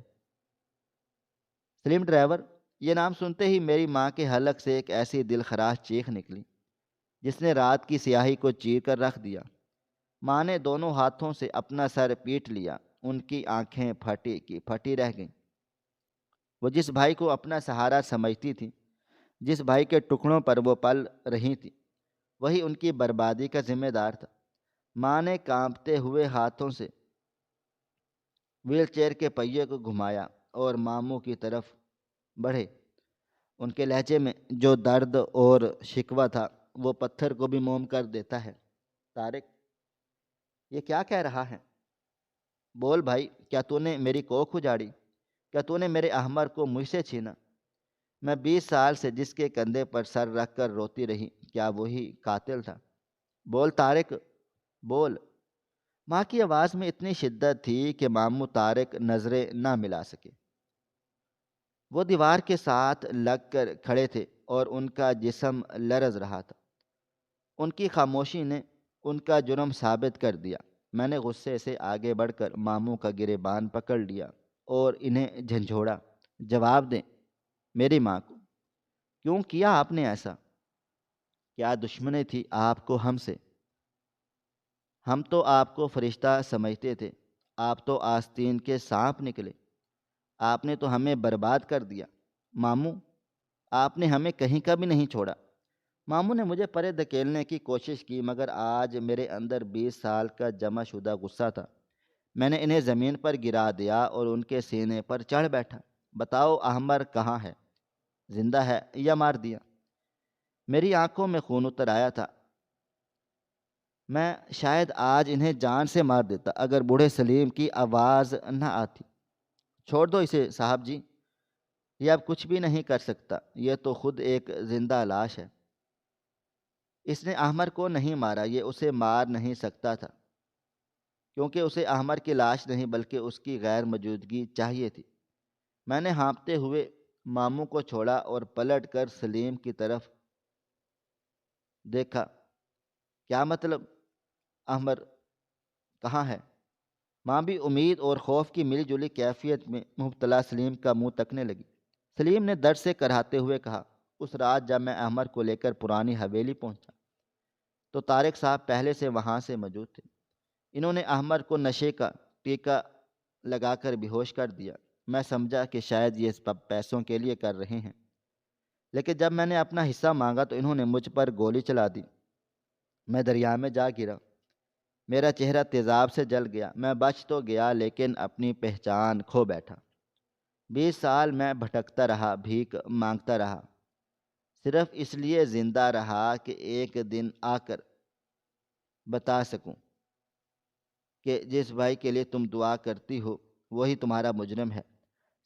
A: سلیم ڈرائیور، یہ نام سنتے ہی میری ماں کے حلق سے ایک ایسی دل خراش چیخ نکلی جس نے رات کی سیاہی کو چیر کر رکھ دیا۔ ماں نے دونوں ہاتھوں سے اپنا سر پیٹ لیا۔ ان کی آنکھیں پھٹی کی پھٹی رہ گئیں۔ وہ جس بھائی کو اپنا سہارا سمجھتی تھی، جس بھائی کے ٹکڑوں پر وہ پل رہی تھی، وہی ان کی بربادی کا ذمہ دار تھا۔ ماں نے کانپتے ہوئے ہاتھوں سے ویل چیئر کے پہیے کو گھمایا اور ماموں کی طرف بڑھے۔ ان کے لہجے میں جو درد اور شکوہ تھا وہ پتھر کو بھی موم کر دیتا ہے۔ طارق، یہ کیا کہہ رہا ہے؟ بول بھائی، کیا تو نے میری کوکھ اجاڑی؟ کیا تو نے میرے احمر کو مجھ سے چھینا؟ میں 20 سال سے جس کے کندھے پر سر رکھ کر روتی رہی، کیا وہی قاتل تھا؟ بول طارق، بول۔ ماں کی آواز میں اتنی شدت تھی کہ ماموں طارق نظریں نہ ملا سکے۔ وہ دیوار کے ساتھ لگ کر کھڑے تھے اور ان کا جسم لرز رہا تھا۔ ان کی خاموشی نے ان کا جرم ثابت کر دیا۔ میں نے غصے سے آگے بڑھ کر ماموں کا گریبان پکڑ لیا اور انہیں جھنجھوڑا۔ جواب دیں میری ماں کو، کیوں کیا آپ نے ایسا؟ کیا دشمنی تھی آپ کو ہم سے؟ ہم تو آپ کو فرشتہ سمجھتے تھے، آپ تو آستین کے سانپ نکلے۔ آپ نے تو ہمیں برباد کر دیا۔ ماموں، آپ نے ہمیں کہیں کا بھی نہیں چھوڑا۔ ماموں نے مجھے پرے دھکیلنے کی کوشش کی، مگر آج میرے اندر 20 سال کا جمع شدہ غصہ تھا۔ میں نے انہیں زمین پر گرا دیا اور ان کے سینے پر چڑھ بیٹھا۔ بتاؤ احمر کہاں ہے؟ زندہ ہے یا مار دیا؟ میری آنکھوں میں خون اتر آیا تھا۔ میں شاید آج انہیں جان سے مار دیتا اگر بوڑھے سلیم کی آواز نہ آتی۔ چھوڑ دو اسے صاحب جی، یہ اب کچھ بھی نہیں کر سکتا، یہ تو خود ایک زندہ لاش ہے۔ اس نے احمر کو نہیں مارا، یہ اسے مار نہیں سکتا تھا کیونکہ اسے احمر کی لاش نہیں بلکہ اس کی غیر موجودگی چاہیے تھی۔ میں نے ہانپتے ہوئے ماموں کو چھوڑا اور پلٹ کر سلیم کی طرف دیکھا۔ کیا مطلب؟ احمر کہاں ہے؟ ماں بھی امید اور خوف کی ملی جلی کیفیت میں مبتلا سلیم کا منہ تکنے لگی۔ سلیم نے درد سے کراہتے ہوئے کہا، اس رات جب میں احمر کو لے کر پرانی حویلی پہنچا تو طارق صاحب پہلے سے وہاں سے موجود تھے۔ انہوں نے احمر کو نشے کا ٹیکہ لگا کر بے ہوش کر دیا۔ میں سمجھا کہ شاید یہ سب پیسوں کے لیے کر رہے ہیں، لیکن جب میں نے اپنا حصہ مانگا تو انہوں نے مجھ پر گولی چلا دی۔ میں دریا میں جا گرا، میرا چہرہ تیزاب سے جل گیا۔ میں بچ تو گیا لیکن اپنی پہچان کھو بیٹھا۔ 20 سال میں بھٹکتا رہا، بھیک مانگتا رہا، صرف اس لیے زندہ رہا کہ ایک دن آ کر بتا سکوں کہ جس بھائی کے لیے تم دعا کرتی ہو وہی تمہارا مجرم ہے۔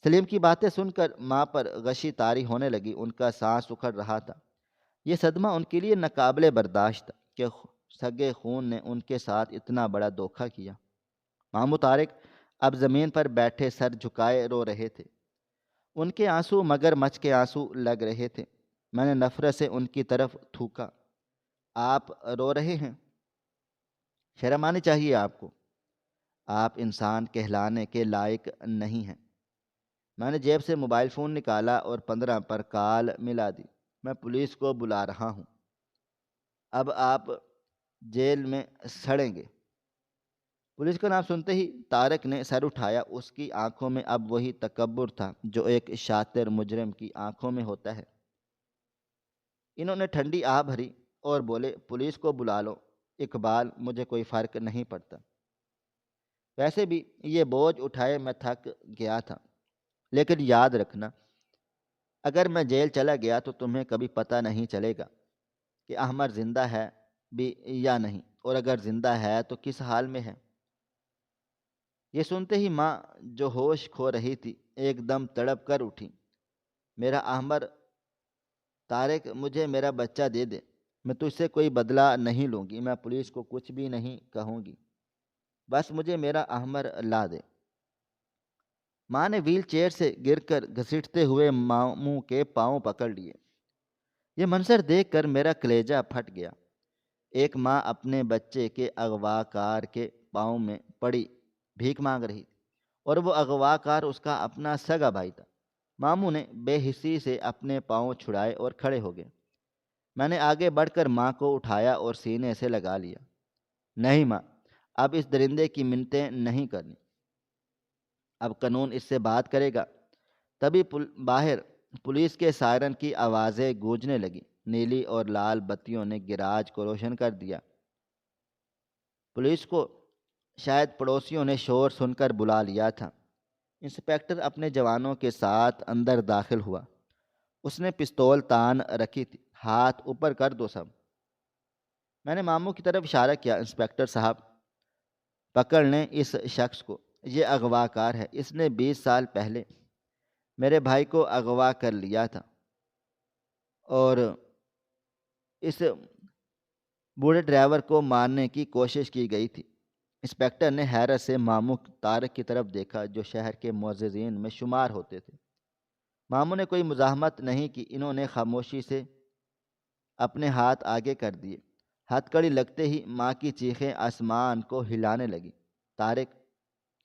A: سلیم کی باتیں سن کر ماں پر غشی طاری ہونے لگی۔ ان کا سانس اکھڑ رہا تھا۔ یہ صدمہ ان کے لیے ناقابل برداشت تھا کہ سگے خون نے ان کے ساتھ اتنا بڑا دھوکہ کیا۔ ماموں طارق اب زمین پر بیٹھے سر جھکائے رو رہے تھے۔ ان کے آنسو مگر مچھ کے آنسو لگ رہے تھے۔ میں نے نفرت سے ان کی طرف تھوکا، آپ رو رہے ہیں؟ شرم آنی چاہیے آپ کو، آپ انسان کہلانے کے لائق نہیں ہیں۔ میں نے جیب سے موبائل فون نکالا اور 15 پر کال ملا دی۔ میں پولیس کو بلا رہا ہوں، اب آپ جیل میں سڑیں گے۔ پولیس کا نام سنتے ہی طارق نے سر اٹھایا۔ اس کی آنکھوں میں اب وہی تکبر تھا جو ایک شاطر مجرم کی آنکھوں میں ہوتا ہے۔ انہوں نے ٹھنڈی آہ بھری اور بولے پولیس کو بلا لو اقبال، مجھے کوئی فرق نہیں پڑتا، ویسے بھی یہ بوجھ اٹھائے میں تھک گیا تھا، لیکن یاد رکھنا اگر میں جیل چلا گیا تو تمہیں کبھی پتہ نہیں چلے گا کہ احمد زندہ ہے بھی یا نہیں، اور اگر زندہ ہے تو کس حال میں ہے۔ یہ سنتے ہی ماں جو ہوش کھو رہی تھی ایک دم تڑپ کر اٹھی۔ میرا احمد، طارق مجھے میرا بچہ دے دے، میں تجھ سے کوئی بدلہ نہیں لوں گی، میں پولیس کو کچھ بھی نہیں کہوں گی، بس مجھے میرا احمد لا دے۔ ماں نے ویل چیئر سے گر کر گھسیٹتے ہوئے ماموں کے پاؤں پکڑ لیے۔ یہ منظر دیکھ کر میرا کلیجہ پھٹ گیا۔ ایک ماں اپنے بچے کے اغوا کار کے پاؤں میں پڑی بھیک مانگ رہی تھی، اور وہ اغوا کار اس کا اپنا سگا بھائی تھا۔ ماموں نے بے حسی سے اپنے پاؤں چھڑائے اور کھڑے ہو گئے۔ میں نے آگے بڑھ کر ماں کو اٹھایا اور سینے سے لگا لیا۔ نہیں ماں، اب اس درندے کی منتیں نہیں کرنی، اب قانون اس سے بات کرے گا۔ تبھی باہر پولیس کے سائرن کی آوازیں گونجنے لگیں۔ نیلی اور لال بتیوں نے گراج کو روشن کر دیا۔ پولیس کو شاید پڑوسیوں نے شور سن کر بلا لیا تھا۔ انسپکٹر اپنے جوانوں کے ساتھ اندر داخل ہوا۔ اس نے پستول تان رکھی تھی۔ ہاتھ اوپر کر دو سب۔ میں نے ماموں کی طرف اشارہ کیا۔ انسپکٹر صاحب، پکڑ لیں اس شخص کو، یہ اغوا کار ہے، اس نے 20 سال پہلے میرے بھائی کو اغوا کر لیا تھا، اور اس بوڑھے ڈرائیور کو مارنے کی کوشش کی گئی تھی۔ انسپکٹر نے حیرت سے ماموں طارق کی طرف دیکھا جو شہر کے معززین میں شمار ہوتے تھے۔ ماموں نے کوئی مزاحمت نہیں کی، انہوں نے خاموشی سے اپنے ہاتھ آگے کر دیے۔ ہتھ کڑی لگتے ہی ماں کی چیخیں آسمان کو ہلانے لگی۔ طارق،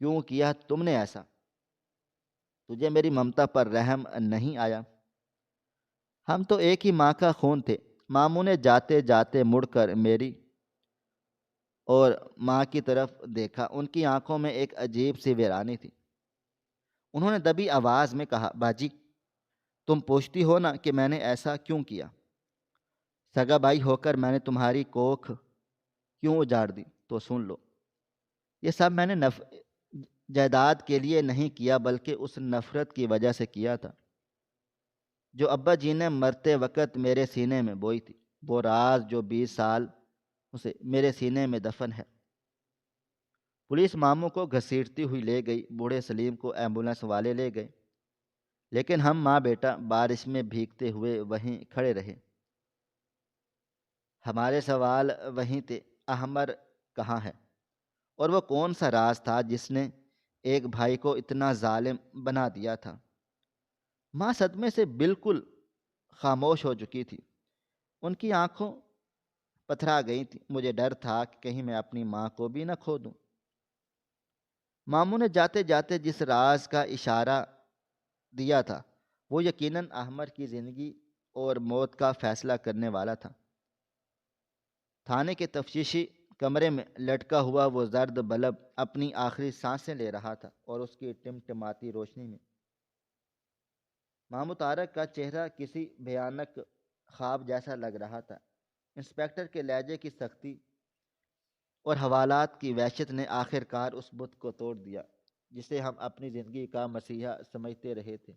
A: کیوں کیا تم نے ایسا؟ تجھے میری ممتا پر رحم نہیں آیا؟ ہم تو ایک ہی ماں کا خون تھے۔ ماموں نے جاتے جاتے مڑ کر میری اور ماں کی طرف دیکھا۔ ان کی آنکھوں میں ایک عجیب سی ویرانی تھی۔ انہوں نے دبی آواز میں کہا، باجی، تم پوچھتی ہو نا کہ میں نے ایسا کیوں کیا؟ سگا بھائی ہو کر میں نے تمہاری کوکھ کیوں اجاڑ دی؟ تو سن لو، یہ سب میں نے جائیداد کے لیے نہیں کیا، بلکہ اس نفرت کی وجہ سے کیا تھا جو ابا جی نے مرتے وقت میرے سینے میں بوئی تھی۔ وہ راز جو 20 سال اسے میرے سینے میں دفن ہے۔ پولیس ماموں کو گھسیٹتی ہوئی لے گئی۔ بوڑھے سلیم کو ایمبولنس والے لے گئے، لیکن ہم ماں بیٹا بارش میں بھیگتے ہوئے وہیں کھڑے رہے۔ ہمارے سوال وہیں تھے، احمد کہاں ہے؟ اور وہ کون سا راز تھا جس نے ایک بھائی کو اتنا ظالم بنا دیا تھا؟ ماں صدمے سے بالکل خاموش ہو چکی تھی۔ ان کی آنکھوں پتھرا گئی تھیں۔ مجھے ڈر تھا کہ کہیں میں اپنی ماں کو بھی نہ کھو دوں۔ ماموں نے جاتے جاتے جس راز کا اشارہ دیا تھا وہ یقیناً احمد کی زندگی اور موت کا فیصلہ کرنے والا تھا۔ تھانے کے تفتیشی کمرے میں لٹکا ہوا وہ زرد بلب اپنی آخری سانسیں لے رہا تھا، اور اس کی ٹمٹماتی روشنی میں ماموں طارق کا چہرہ کسی بھیانک خواب جیسا لگ رہا تھا۔ انسپکٹر کے لہجے کی سختی اور حوالات کی وحشت نے آخر کار اس بت کو توڑ دیا جسے ہم اپنی زندگی کا مسیحا سمجھتے رہے تھے۔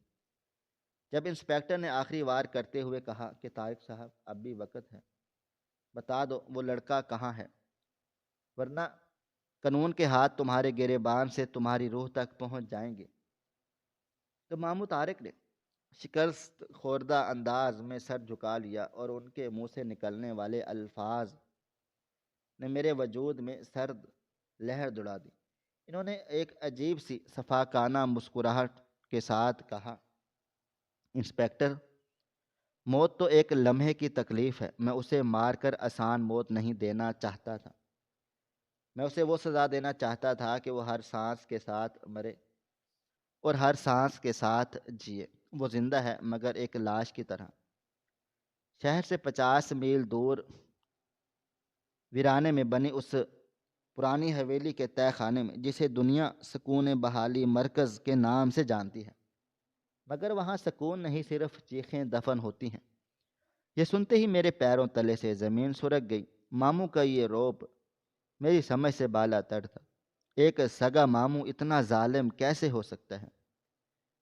A: جب انسپکٹر نے آخری وار کرتے ہوئے کہا کہ طارق صاحب، اب بھی وقت ہے، بتا دو وہ لڑکا کہاں ہے، ورنہ قانون کے ہاتھ تمہارے گریبان سے تمہاری روح تک پہنچ جائیں گے، تو ماموں طارق نے شکست خوردہ انداز میں سر جھکا لیا، اور ان کے منہ سے نکلنے والے الفاظ نے میرے وجود میں سرد لہر دوڑا دی۔ انہوں نے ایک عجیب سی صفاقانہ مسکراہٹ کے ساتھ کہا، انسپکٹر، موت تو ایک لمحے کی تکلیف ہے، میں اسے مار کر آسان موت نہیں دینا چاہتا تھا، میں اسے وہ سزا دینا چاہتا تھا کہ وہ ہر سانس کے ساتھ مرے اور ہر سانس کے ساتھ جیے۔ وہ زندہ ہے مگر ایک لاش کی طرح، شہر سے 50 میل دور ویرانے میں بنی اس پرانی حویلی کے تہہ خانے میں، جسے دنیا سکون بحالی مرکز کے نام سے جانتی ہے، مگر وہاں سکون نہیں، صرف چیخیں دفن ہوتی ہیں۔ یہ سنتے ہی میرے پیروں تلے سے زمین سرک گئی۔ ماموں کا یہ روب میری سمجھ سے بالا تر تھا۔ ایک سگا ماموں اتنا ظالم کیسے ہو سکتا ہے؟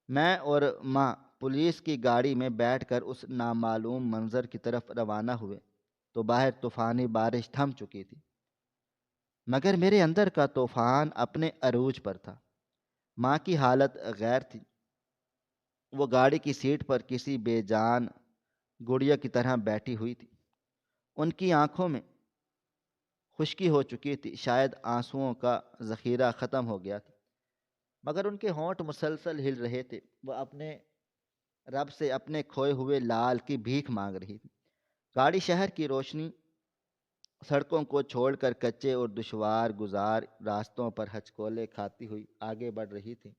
A: میں اور ماں پولیس کی گاڑی میں بیٹھ کر اس نامعلوم منظر کی طرف روانہ ہوئے تو باہر طوفانی بارش تھم چکی تھی، مگر میرے اندر کا طوفان اپنے عروج پر تھا۔ ماں کی حالت غیر تھی۔ وہ گاڑی کی سیٹ پر کسی بے جان گڑیا کی طرح بیٹھی ہوئی تھی۔ ان کی آنکھوں میں خشکی ہو چکی تھی، شاید آنسوؤں کا ذخیرہ ختم ہو گیا تھا، مگر ان کے ہونٹ مسلسل ہل رہے تھے۔ وہ اپنے رب سے اپنے کھوئے ہوئے لال کی بھیک مانگ رہی تھی۔ گاڑی شہر کی روشنی سڑکوں کو چھوڑ کر کچے اور دشوار گزار راستوں پر ہچکولے کھاتی ہوئی آگے بڑھ رہی تھی۔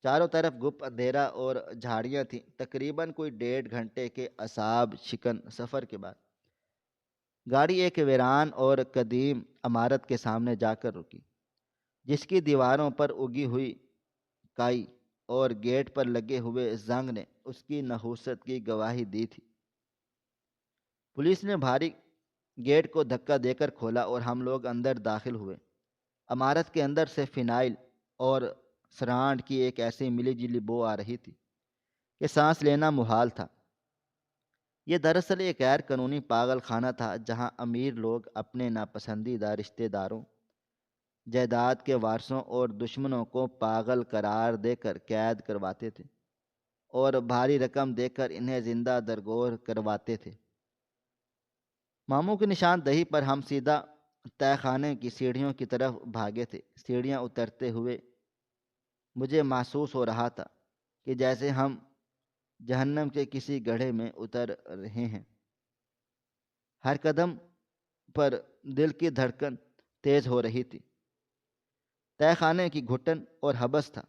A: چاروں طرف گپ اندھیرا اور جھاڑیاں تھیں۔ تقریباً کوئی 1.5 گھنٹے کے عذاب شکن سفر کے بعد گاڑی ایک ویران اور قدیم عمارت کے سامنے جا کر رکی، جس کی دیواروں پر اگی ہوئی کائی اور گیٹ پر لگے ہوئے زنگ نے اس کی نحوست کی گواہی دی تھی۔ پولیس نے بھاری گیٹ کو دھکا دے کر کھولا اور ہم لوگ اندر داخل ہوئے۔ عمارت کے اندر سے فنائل اور سرانڈ کی ایک ایسی ملی جلی بو آ رہی تھی کہ سانس لینا محال تھا۔ یہ دراصل ایک غیر قانونی پاگل خانہ تھا، جہاں امیر لوگ اپنے ناپسندیدہ رشتہ داروں، جائیداد کے وارثوں اور دشمنوں کو پاگل قرار دے کر قید کرواتے تھے اور بھاری رقم دے کر انہیں زندہ درگور کرواتے تھے۔ ماموں کی نشان دہی پر ہم سیدھا تہہ خانے کی سیڑھیوں کی طرف بھاگے تھے۔ سیڑھیاں اترتے ہوئے مجھے محسوس ہو رہا تھا کہ جیسے ہم جہنم کے کسی گڑھے میں اتر رہے ہیں۔ ہر قدم پر دل کی دھڑکن تیز ہو رہی تھی۔ تہہ خانے کی گھٹن اور حبس تھا۔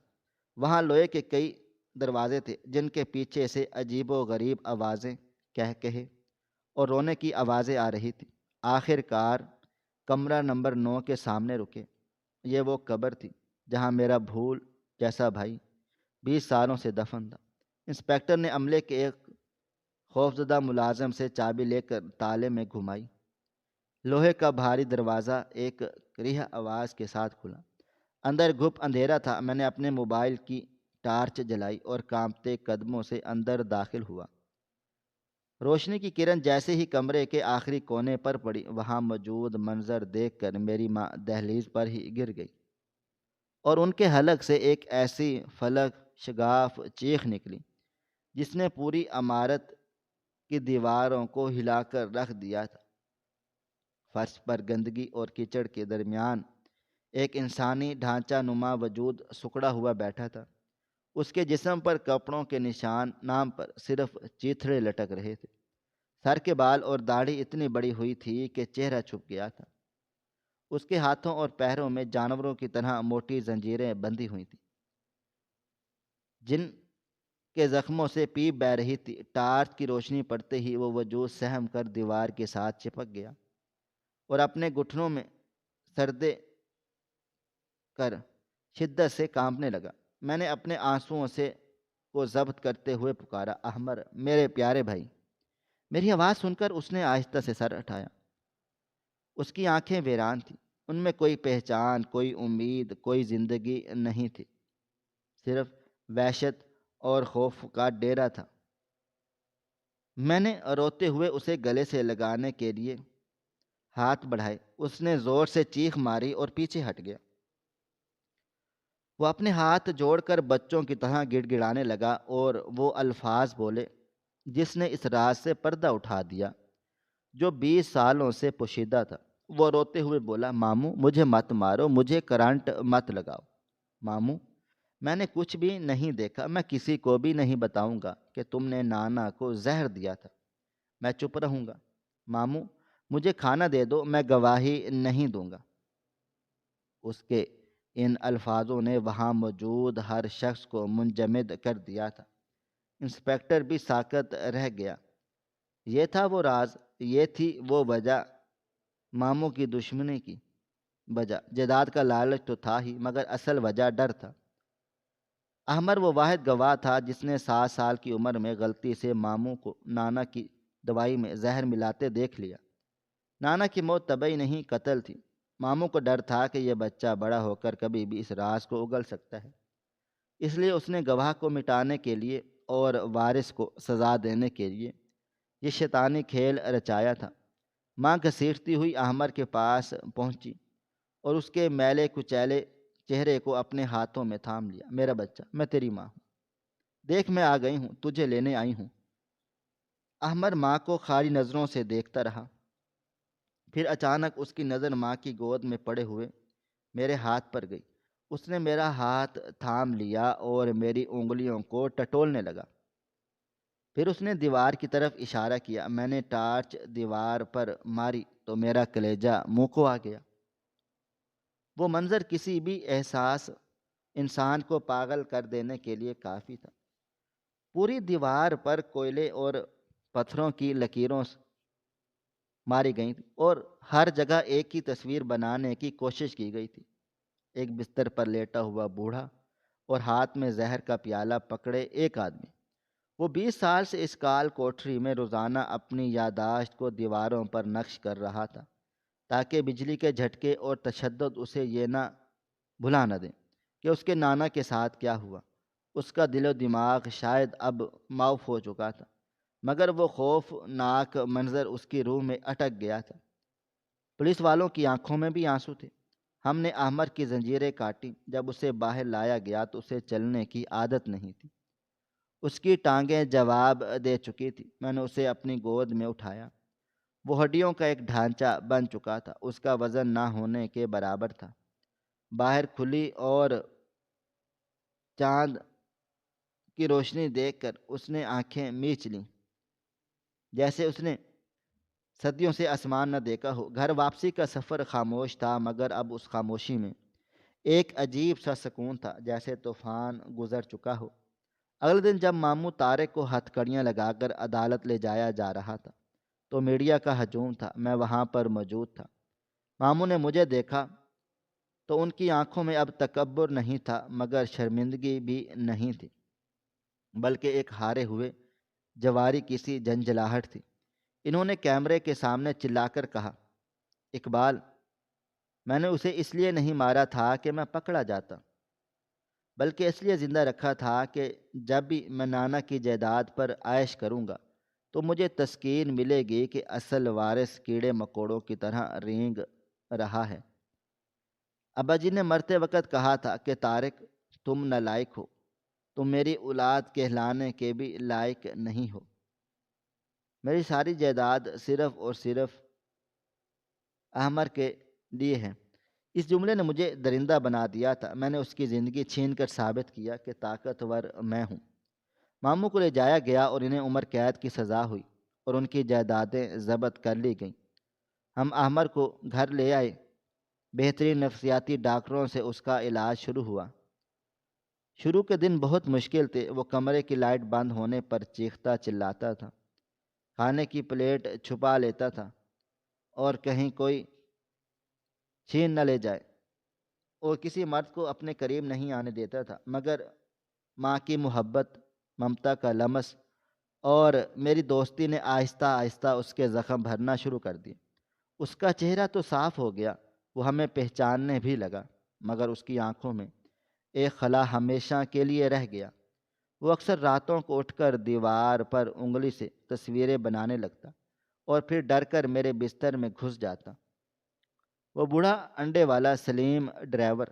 A: وہاں لوہے کے کئی دروازے تھے جن کے پیچھے سے عجیب و غریب آوازیں، کہے اور رونے کی آوازیں آ رہی تھیں۔ آخر کار کمرہ نمبر 9 کے سامنے رکے۔ یہ وہ قبر تھی جہاں میرا بھول جیسا بھائی 20 سالوں سے دفن تھا۔ انسپکٹر نے عملے کے ایک خوفزدہ ملازم سے چابی لے کر تالے میں گھمائی۔ لوہے کا بھاری دروازہ ایک کریہ آواز کے ساتھ کھلا۔ اندر گھپ اندھیرا تھا۔ میں نے اپنے موبائل کی ٹارچ جلائی اور کانپتے قدموں سے اندر داخل ہوا۔ روشنی کی کرن جیسے ہی کمرے کے آخری کونے پر پڑی، وہاں موجود منظر دیکھ کر میری ماں دہلیز پر ہی گر گئی اور ان کے حلق سے ایک ایسی فلک شگاف چیخ نکلی جس نے پوری عمارت کی دیواروں کو ہلا کر رکھ دیا تھا۔ فرش پر گندگی اور کیچڑ کے درمیان ایک انسانی ڈھانچہ نما وجود سکڑا ہوا بیٹھا تھا۔ اس کے جسم پر کپڑوں کے نام پر صرف چیتھڑے لٹک رہے تھے۔ سر کے بال اور داڑھی اتنی بڑی ہوئی تھی کہ چہرہ چھپ گیا تھا۔ اس کے ہاتھوں اور پیروں میں جانوروں کی طرح موٹی زنجیریں بندھی ہوئی تھیں جن کے زخموں سے پیپ بہہ رہی تھی۔ ٹارچ کی روشنی پڑتے ہی وہ وجود سہم کر دیوار کے ساتھ چپک گیا اور اپنے گھٹنوں میں سردے کر شدت سے کانپنے لگا۔ میں نے اپنے آنسوؤں کو ضبط کرتے ہوئے پکارا، احمر، میرے پیارے بھائی۔ میری آواز سن کر اس نے آہستہ سے سر اٹھایا۔ اس کی آنکھیں ویران تھیں۔ ان میں کوئی پہچان، کوئی امید، کوئی زندگی نہیں تھی، صرف وحشت اور خوف کا ڈیرا تھا۔ میں نے روتے ہوئے اسے گلے سے لگانے کے لیے ہاتھ بڑھائے۔ اس نے زور سے چیخ ماری اور پیچھے ہٹ گیا۔ وہ اپنے ہاتھ جوڑ کر بچوں کی طرح گڑ گڑانے لگا اور وہ الفاظ بولے جس نے اس راز سے پردہ اٹھا دیا جو 20 سالوں سے پوشیدہ تھا۔ وہ روتے ہوئے بولا، ماموں مجھے مت مارو، مجھے کرنٹ مت لگاؤ۔ ماموں، میں نے کچھ بھی نہیں دیکھا، میں کسی کو بھی نہیں بتاؤں گا کہ تم نے نانا کو زہر دیا تھا، میں چپ رہوں گا۔ ماموں مجھے کھانا دے دو، میں گواہی نہیں دوں گا۔ اس کے ان الفاظوں نے وہاں موجود ہر شخص کو منجمد کر دیا تھا۔ انسپکٹر بھی ساکت رہ گیا۔ یہ تھا وہ راز، یہ تھی وہ وجہ، ماموں کی دشمنی کی وجہ۔ جائیداد کا لالچ تو تھا ہی، مگر اصل وجہ ڈر تھا۔ احمر وہ واحد گواہ تھا جس نے 7 سال کی عمر میں غلطی سے ماموں کو نانا کی دوائی میں زہر ملاتے دیکھ لیا۔ نانا کی موت طبعی نہیں، قتل تھی۔ ماموں کو ڈر تھا کہ یہ بچہ بڑا ہو کر کبھی بھی اس راز کو اگل سکتا ہے، اس لیے اس نے گواہ کو مٹانے کے لیے اور وارث کو سزا دینے کے لیے یہ شیطانی کھیل رچایا تھا۔ ماں گھسیٹتی ہوئی احمر کے پاس پہنچی اور اس کے میلے کچیلے چہرے کو اپنے ہاتھوں میں تھام لیا۔ میرا بچہ، میں تیری ماں ہوں، دیکھ میں آ گئی ہوں، تجھے لینے آئی ہوں۔ احمر ماں کو خالی نظروں سے دیکھتا رہا، پھر اچانک اس کی نظر ماں کی گود میں پڑے ہوئے میرے ہاتھ پر گئی۔ اس نے میرا ہاتھ تھام لیا اور میری انگلیوں کو ٹٹولنے لگا۔ پھر اس نے دیوار کی طرف اشارہ کیا۔ میں نے ٹارچ دیوار پر ماری تو میرا کلیجہ منہ کو آ گیا۔ وہ منظر کسی بھی احساس انسان کو پاگل کر دینے کے لیے کافی تھا۔ پوری دیوار پر کوئلے اور پتھروں کی لکیروں ماری گئی تھی اور ہر جگہ ایک ہی تصویر بنانے کی کوشش کی گئی تھی۔ ایک بستر پر لیٹا ہوا بوڑھا اور ہاتھ میں زہر کا پیالہ پکڑے ایک آدمی۔ وہ 20 سال سے اس کال کوٹری میں روزانہ اپنی یادداشت کو دیواروں پر نقش کر رہا تھا تاکہ بجلی کے جھٹکے اور تشدد اسے یہ نہ بھلا نہ دیں کہ اس کے نانا کے ساتھ کیا ہوا۔ اس کا دل و دماغ شاید اب معاف ہو چکا تھا، مگر وہ خوفناک منظر اس کی روح میں اٹک گیا تھا۔ پولیس والوں کی آنکھوں میں بھی آنسو تھے۔ ہم نے احمر کی زنجیریں کاٹی۔ جب اسے باہر لایا گیا تو اسے چلنے کی عادت نہیں تھی، اس کی ٹانگیں جواب دے چکی تھی۔ میں نے اسے اپنی گود میں اٹھایا۔ وہ ہڈیوں کا ایک ڈھانچہ بن چکا تھا، اس کا وزن نہ ہونے کے برابر تھا۔ باہر کھلی اور چاند کی روشنی دیکھ کر اس نے آنکھیں میچ لیں، جیسے اس نے صدیوں سے آسمان نہ دیکھا ہو۔ گھر واپسی کا سفر خاموش تھا، مگر اب اس خاموشی میں ایک عجیب سا سکون تھا، جیسے طوفان گزر چکا ہو۔ اگلے دن جب ماموں طارق کو ہتھ کڑیاں لگا کر عدالت لے جایا جا رہا تھا تو میڈیا کا ہجوم تھا۔ میں وہاں پر موجود تھا۔ ماموں نے مجھے دیکھا تو ان کی آنکھوں میں اب تکبر نہیں تھا، مگر شرمندگی بھی نہیں تھی، بلکہ ایک ہارے ہوئے جواری کی سی جھنجھلاہٹ تھی۔ انہوں نے کیمرے کے سامنے چلا کر کہا، اقبال، میں نے اسے اس لیے نہیں مارا تھا کہ میں پکڑا جاتا، بلکہ اس لیے زندہ رکھا تھا کہ جب بھی میں نانا کی جائیداد پر عائش کروں گا تو مجھے تسکین ملے گی کہ اصل وارث کیڑے مکوڑوں کی طرح رینگ رہا ہے۔ ابا جی نے مرتے وقت کہا تھا کہ طارق، تم نالائق ہو، تم میری اولاد کہلانے کے بھی لائق نہیں ہو۔ میری ساری جائیداد صرف اور صرف احمر کے لیے ہے۔ اس جملے نے مجھے درندہ بنا دیا تھا۔ میں نے اس کی زندگی چھین کر ثابت کیا کہ طاقتور میں ہوں۔ ماموں کو لے جایا گیا اور انہیں عمر قید کی سزا ہوئی اور ان کی جائیدادیں ضبط کر لی گئیں۔ ہم احمر کو گھر لے آئے۔ بہترین نفسیاتی ڈاکٹروں سے اس کا علاج شروع ہوا۔ شروع کے دن بہت مشکل تھے۔ وہ کمرے کی لائٹ بند ہونے پر چیختا چلاتا تھا، کھانے کی پلیٹ چھپا لیتا تھا اور کہیں کوئی چھین نہ لے جائے، اور کسی مرد کو اپنے قریب نہیں آنے دیتا تھا۔ مگر ماں کی محبت، ممتا کا لمس اور میری دوستی نے آہستہ آہستہ اس کے زخم بھرنا شروع کر دیے۔ اس کا چہرہ تو صاف ہو گیا، وہ ہمیں پہچاننے بھی لگا، مگر اس کی آنکھوں میں ایک خلا ہمیشہ کے لیے رہ گیا۔ وہ اکثر راتوں کو اٹھ کر دیوار پر انگلی سے تصویریں بنانے لگتا اور پھر ڈر کر میرے بستر میں گھس جاتا۔ وہ بوڑھا انڈے والا سلیم ڈرائیور،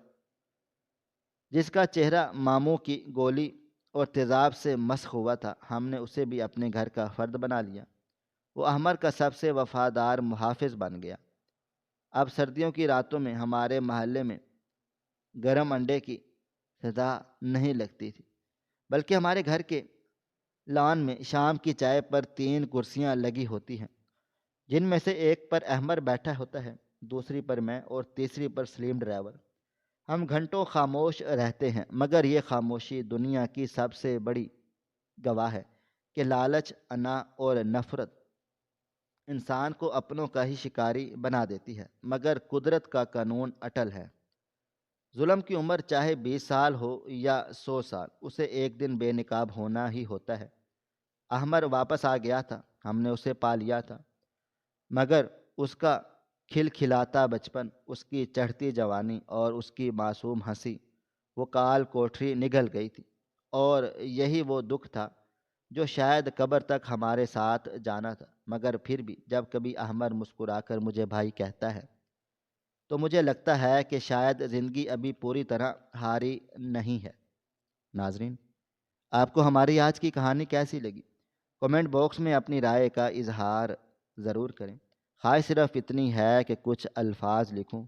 A: جس کا چہرہ ماموں کی گولی اور تیزاب سے مسخ ہوا تھا، ہم نے اسے بھی اپنے گھر کا فرد بنا لیا۔ وہ احمر کا سب سے وفادار محافظ بن گیا۔ اب سردیوں کی راتوں میں ہمارے محلے میں گرم انڈے کی صدا نہیں لگتی تھی، بلکہ ہمارے گھر کے لان میں شام کی چائے پر 3 کرسیاں لگی ہوتی ہیں، جن میں سے ایک پر احمر بیٹھا ہوتا ہے، دوسری پر میں اور تیسری پر سلیم ڈرائیور۔ ہم گھنٹوں خاموش رہتے ہیں، مگر یہ خاموشی دنیا کی سب سے بڑی گواہ ہے کہ لالچ، انا اور نفرت انسان کو اپنوں کا ہی شکاری بنا دیتی ہے، مگر قدرت کا قانون اٹل ہے۔ ظلم کی عمر چاہے 20 سال ہو یا 100 سال، اسے ایک دن بے نقاب ہونا ہی ہوتا ہے۔ احمر واپس آ گیا تھا، ہم نے اسے پا لیا تھا، مگر اس کا کھلکھلاتا بچپن، اس کی چڑھتی جوانی اور اس کی معصوم ہنسی، وہ کال کوٹری نگل گئی تھی۔ اور یہی وہ دکھ تھا جو شاید قبر تک ہمارے ساتھ جانا تھا۔ مگر پھر بھی جب کبھی احمر مسکرا کر مجھے بھائی کہتا ہے تو مجھے لگتا ہے کہ شاید زندگی ابھی پوری طرح ہاری نہیں ہے۔ ناظرین، آپ کو ہماری آج کی کہانی کیسی لگی؟ کمنٹ باکس میں اپنی رائے کا اظہار ضرور کریں۔ خواہش صرف اتنی ہے کہ کچھ الفاظ لکھوں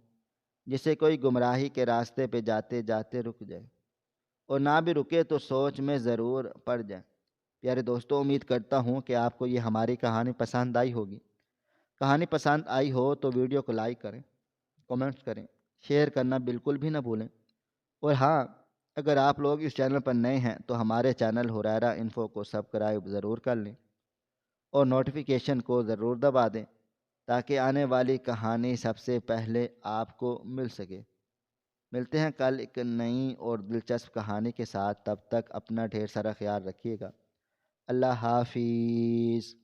A: جسے کوئی گمراہی کے راستے پہ جاتے جاتے رک جائے، اور نہ بھی رکے تو سوچ میں ضرور پڑ جائے۔ پیارے دوستوں، امید کرتا ہوں کہ آپ کو یہ ہماری کہانی پسند آئی ہوگی۔ کہانی پسند آئی ہو تو ویڈیو کو لائک کریں، کمنٹس کریں، شیئر کرنا بالکل بھی نہ بھولیں۔ اور ہاں، اگر آپ لوگ اس چینل پر نئے ہیں تو ہمارے چینل ہریرا انفو کو سبسکرائب ضرور کر لیں اور نوٹیفیکیشن کو ضرور دبا دیں تاکہ آنے والی کہانی سب سے پہلے آپ کو مل سکے۔ ملتے ہیں کل ایک نئی اور دلچسپ کہانی کے ساتھ، تب تک اپنا ڈھیر سارا خیال رکھیے گا۔ اللہ حافظ۔